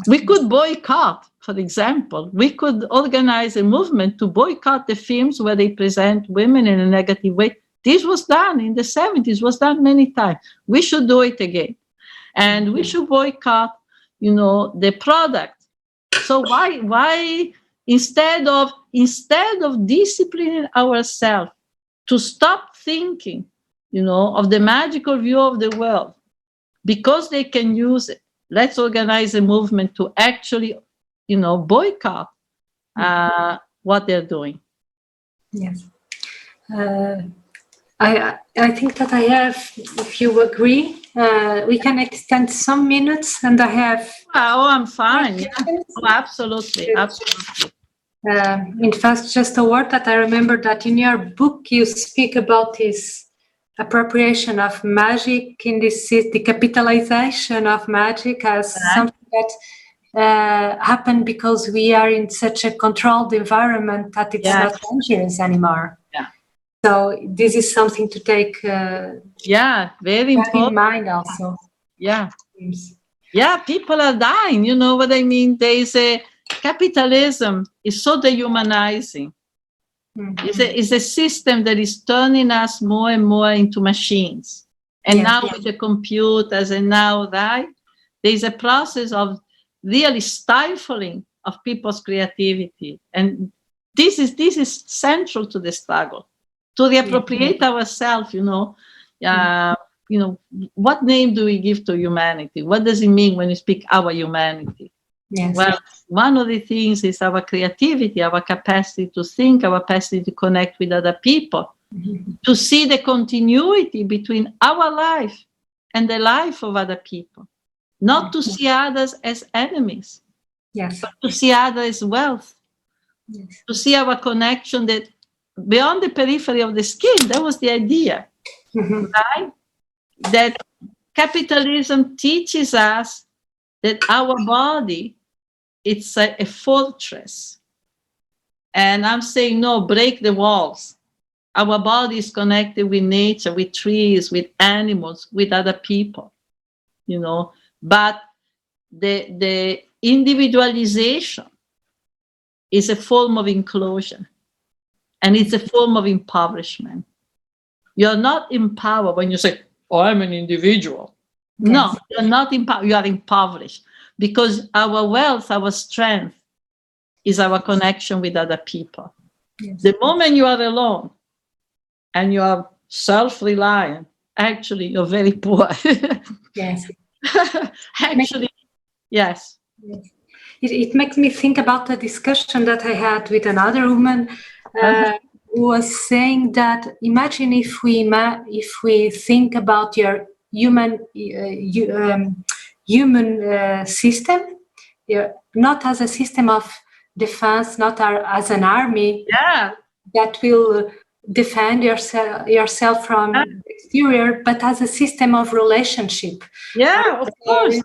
We could boycott, for example. We could organize a movement to boycott the films where they present women in a negative way. This was done in the 70s, was done many times. We should do it again. And we should boycott, the product. So why instead of disciplining ourselves to stop thinking, of the magical view of the world, because they can use it, let's organize a movement to actually, boycott what they're doing. Yes. I think that I have, if you agree, we can extend some minutes, and I have... I'm fine. Yeah. Absolutely. In fact, just a word that I remember that in your book you speak about this appropriation of magic, the capitalization of magic as something that happened because we are in such a controlled environment that it's not dangerous anymore. Yeah. So this is something to take very important in mind also. Yeah. Yeah, people are dying. You know what I mean? There is capitalism is so dehumanizing. Mm-hmm. It's a system that is turning us more and more into machines. And now with the computers and now, right, there's a process of really stifling of people's creativity. And this is central to the struggle, to reappropriate ourselves, what name do we give to humanity? What does it mean when you speak our humanity? Yes. Well, one of the things is our creativity, our capacity to think, our capacity to connect with other people, to see the continuity between our life and the life of other people, not to see others as enemies, but to see others as wealth, to see our connection that beyond the periphery of the skin. That was the idea, right? That capitalism teaches us that our body, it's a fortress. And I'm saying, no, break the walls. Our body is connected with nature, with trees, with animals, with other people, But the individualization is a form of inclusion. And it's a form of impoverishment. You're not empowered when you say, I'm an individual. Yes. No, you're not empowered. You are impoverished. Because our wealth, our strength is our connection with other people. Yes. The moment you are alone and you are self-reliant, actually you're very poor. Yes. Actually, yes. It makes me think about the discussion that I had with another woman who was saying that imagine if we think about your human system, not as a system of defense, not as an army that will defend yourself from exterior, but as a system of relationship. Yeah, of course.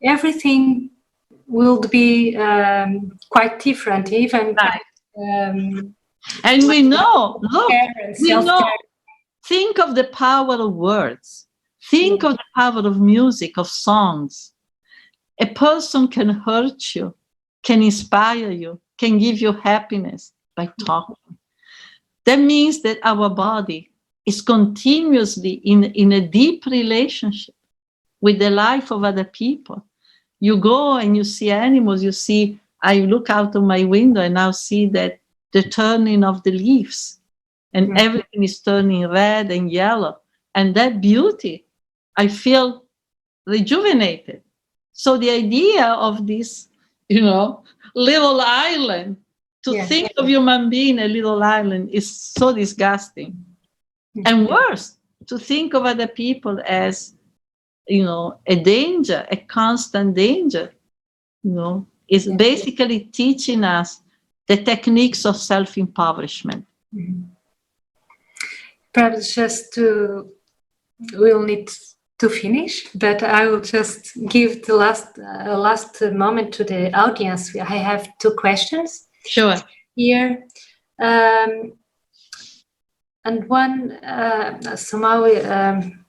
Everything will be quite different, even. And we know, look, we know. Think of the power of words. Think of the power of music, of songs. A person can hurt you, can inspire you, can give you happiness by talking. That means that our body is continuously in a deep relationship with the life of other people. You go and you see animals, I look out of my window and now see that the turning of the leaves and everything is turning red and yellow. And that beauty, I feel rejuvenated. So the idea of this, little island, to think of human being a little island is so disgusting. And worse, to think of other people as, a danger, a constant danger, is basically teaching us the techniques of self-impoverishment. Perhaps we'll need to finish, but I will just give the last moment to the audience. I have 2 questions. Sure. Here. And one, somehow,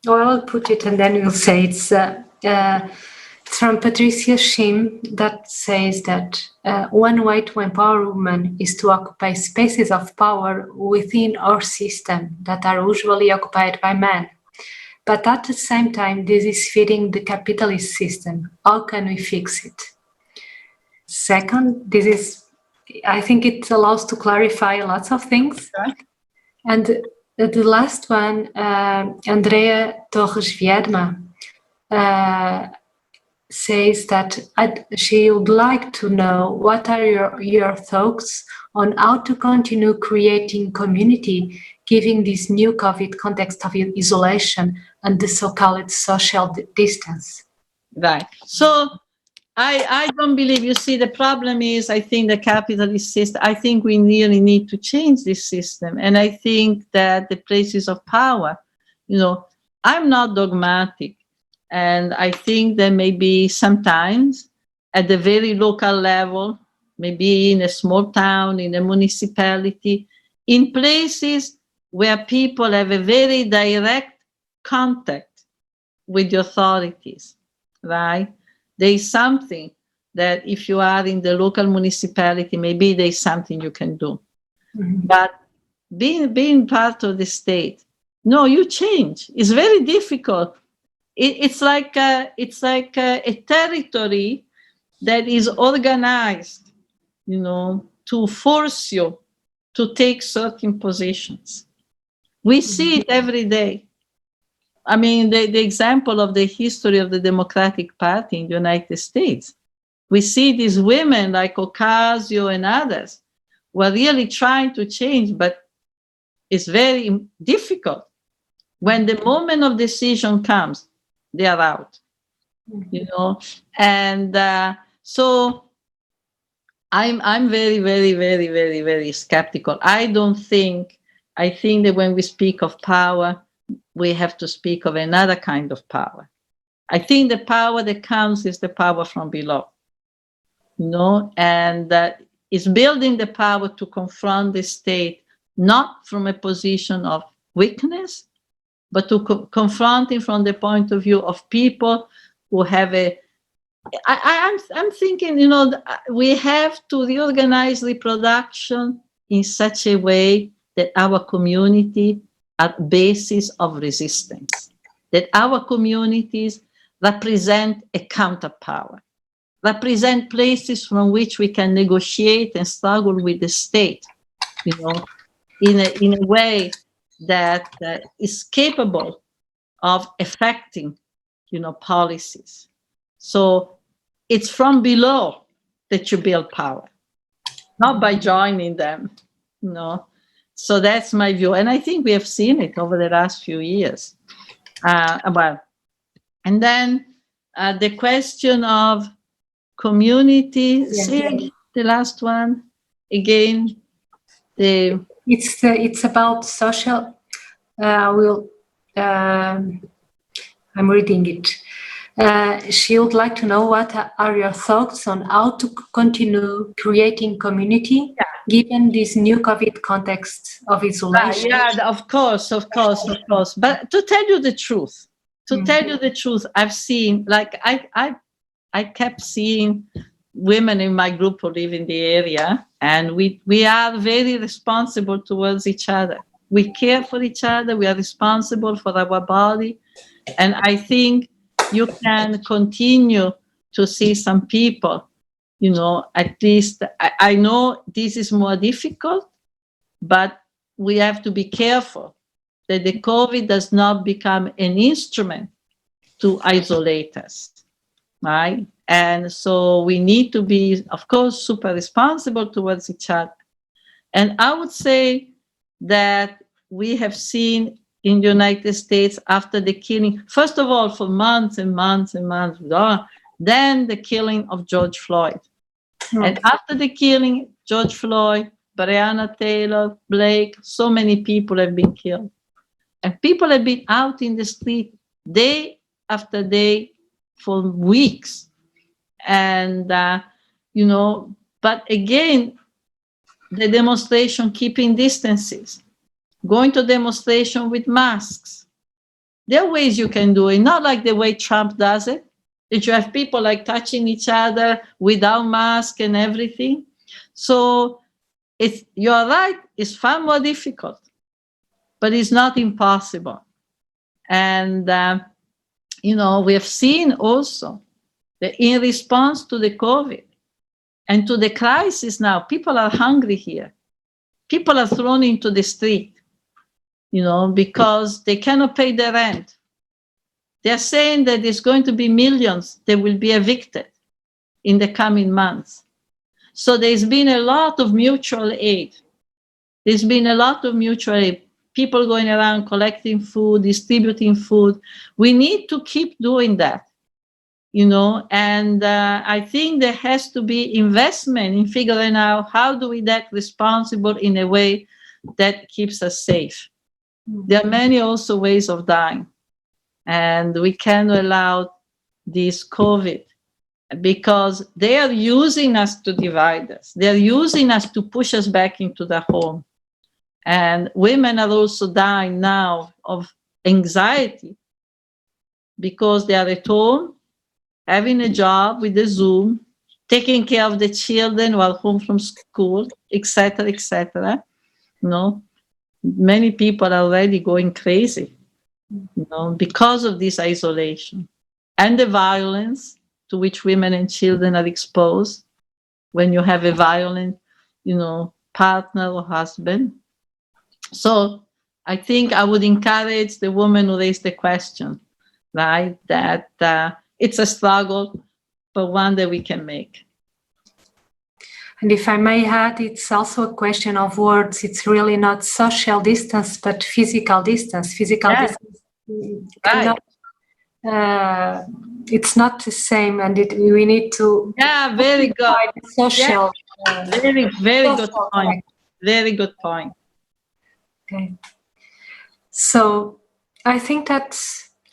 I'll put it and then we'll say it's from Patricia Shim that says that one way to empower women is to occupy spaces of power within our system that are usually occupied by men. But at the same time, this is feeding the capitalist system. How can we fix it? Second, I think it allows to clarify lots of things. Okay. And the last one, Andrea Torres Viedma, says that she would like to know what are your thoughts on how to continue creating community, given this new COVID context of isolation and the so-called social distance. Right. So I don't believe, the problem is, I think the capitalist system, I think we really need to change this system. And I think that the places of power, I'm not dogmatic. And I think that maybe sometimes at the very local level, maybe in a small town, in a municipality, in places where people have a very direct contact with the authorities, right? There is something that if you are in the local municipality, maybe there is something you can do. But being part of the state, no, you change. It's very difficult. It's like a territory that is organized, to force you to take certain positions. We see it every day. I mean, the example of the history of the Democratic Party in the United States. We see these women like Ocasio and others who are really trying to change, but it's very difficult. When the moment of decision comes, they are out, And so I'm very, very, very, very, very skeptical. I think that when we speak of power, we have to speak of another kind of power. I think the power that comes is the power from below, and is building the power to confront the state, not from a position of weakness, but to confronting from the point of view of people who have I'm thinking, we have to reorganize reproduction in such a way that our community are basis of resistance, that our communities represent a counterpower, represent places from which we can negotiate and struggle with the state, in a way that is capable of affecting, policies. So it's from below that you build power, not by joining them, So that's my view. And I think we have seen it over the last few years. And then the question of community, say the last one again. It's about social. I'm reading it. She would like to know what are your thoughts on how to continue creating community given this new COVID context of isolation. Of course. But to tell you the truth, I've seen, like, I kept seeing women in my group who live in the area, and we are very responsible towards each other. We care for each other. We are responsible for our body. And I think you can continue to see some people, at least I know this is more difficult, but we have to be careful that the COVID does not become an instrument to isolate us, right? And so we need to be, of course, super responsible towards each other. And I would say that we have seen in the United States after the killing, first of all, for months and months and months, then the killing of George Floyd. And after the killing, George Floyd, Breonna Taylor, Blake, so many people have been killed. And people have been out in the street day after day for weeks. And, but again, the demonstration, keeping distances, going to demonstration with masks. There are ways you can do it, not like the way Trump does it, that you have people like touching each other without mask and everything. So you're right, it's far more difficult, but it's not impossible. And, we have seen also that in response to the COVID and to the crisis now, people are hungry here. People are thrown into the street, because they cannot pay their rent. They're saying that there's going to be millions that will be evicted in the coming months. So there's been a lot of mutual aid. People going around collecting food, distributing food. We need to keep doing that, and I think there has to be investment in figuring out how do we act responsible in a way that keeps us safe. There are many also ways of dying, and we cannot allow this COVID, because they are using us to divide us. They are using us to push us back into the home. And women are also dying now of anxiety because they are at home, having a job with the Zoom, taking care of the children while home from school, etc., etc. Many people are already going crazy, because of this isolation and the violence to which women and children are exposed when you have a violent, partner or husband. So I think I would encourage the woman who raised the question, right, that it's a struggle, but one that we can make. And if I may add, it's also a question of words. It's really not social distance, but physical distance. Physical distance cannot, it's not the same, and we need to. Yeah, very good. Social. Very, very good point. Very good point. Okay. So I think that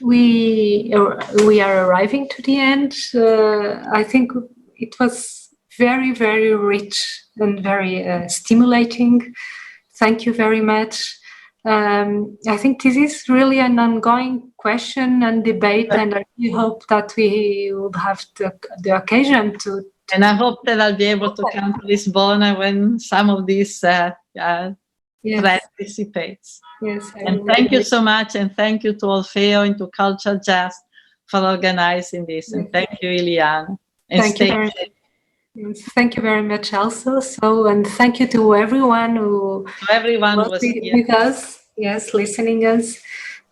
we are arriving to the end. I think it was very, very rich and very stimulating. Thank you very much. I think this is really an ongoing question and debate, and I really hope that we would have the occasion to. And I hope that I'll be able to come to Lisbona when some of these threat dissipates. Yes. And thank you so much, and thank you to Orfeo and to Culturgest for organizing this. And thank you, Iliana. And thank you very much. Yes, thank you very much also. So, and thank you to everyone who was with us, yes, listening us,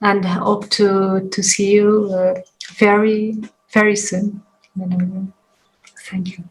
and hope to see you very, very soon. Thank you.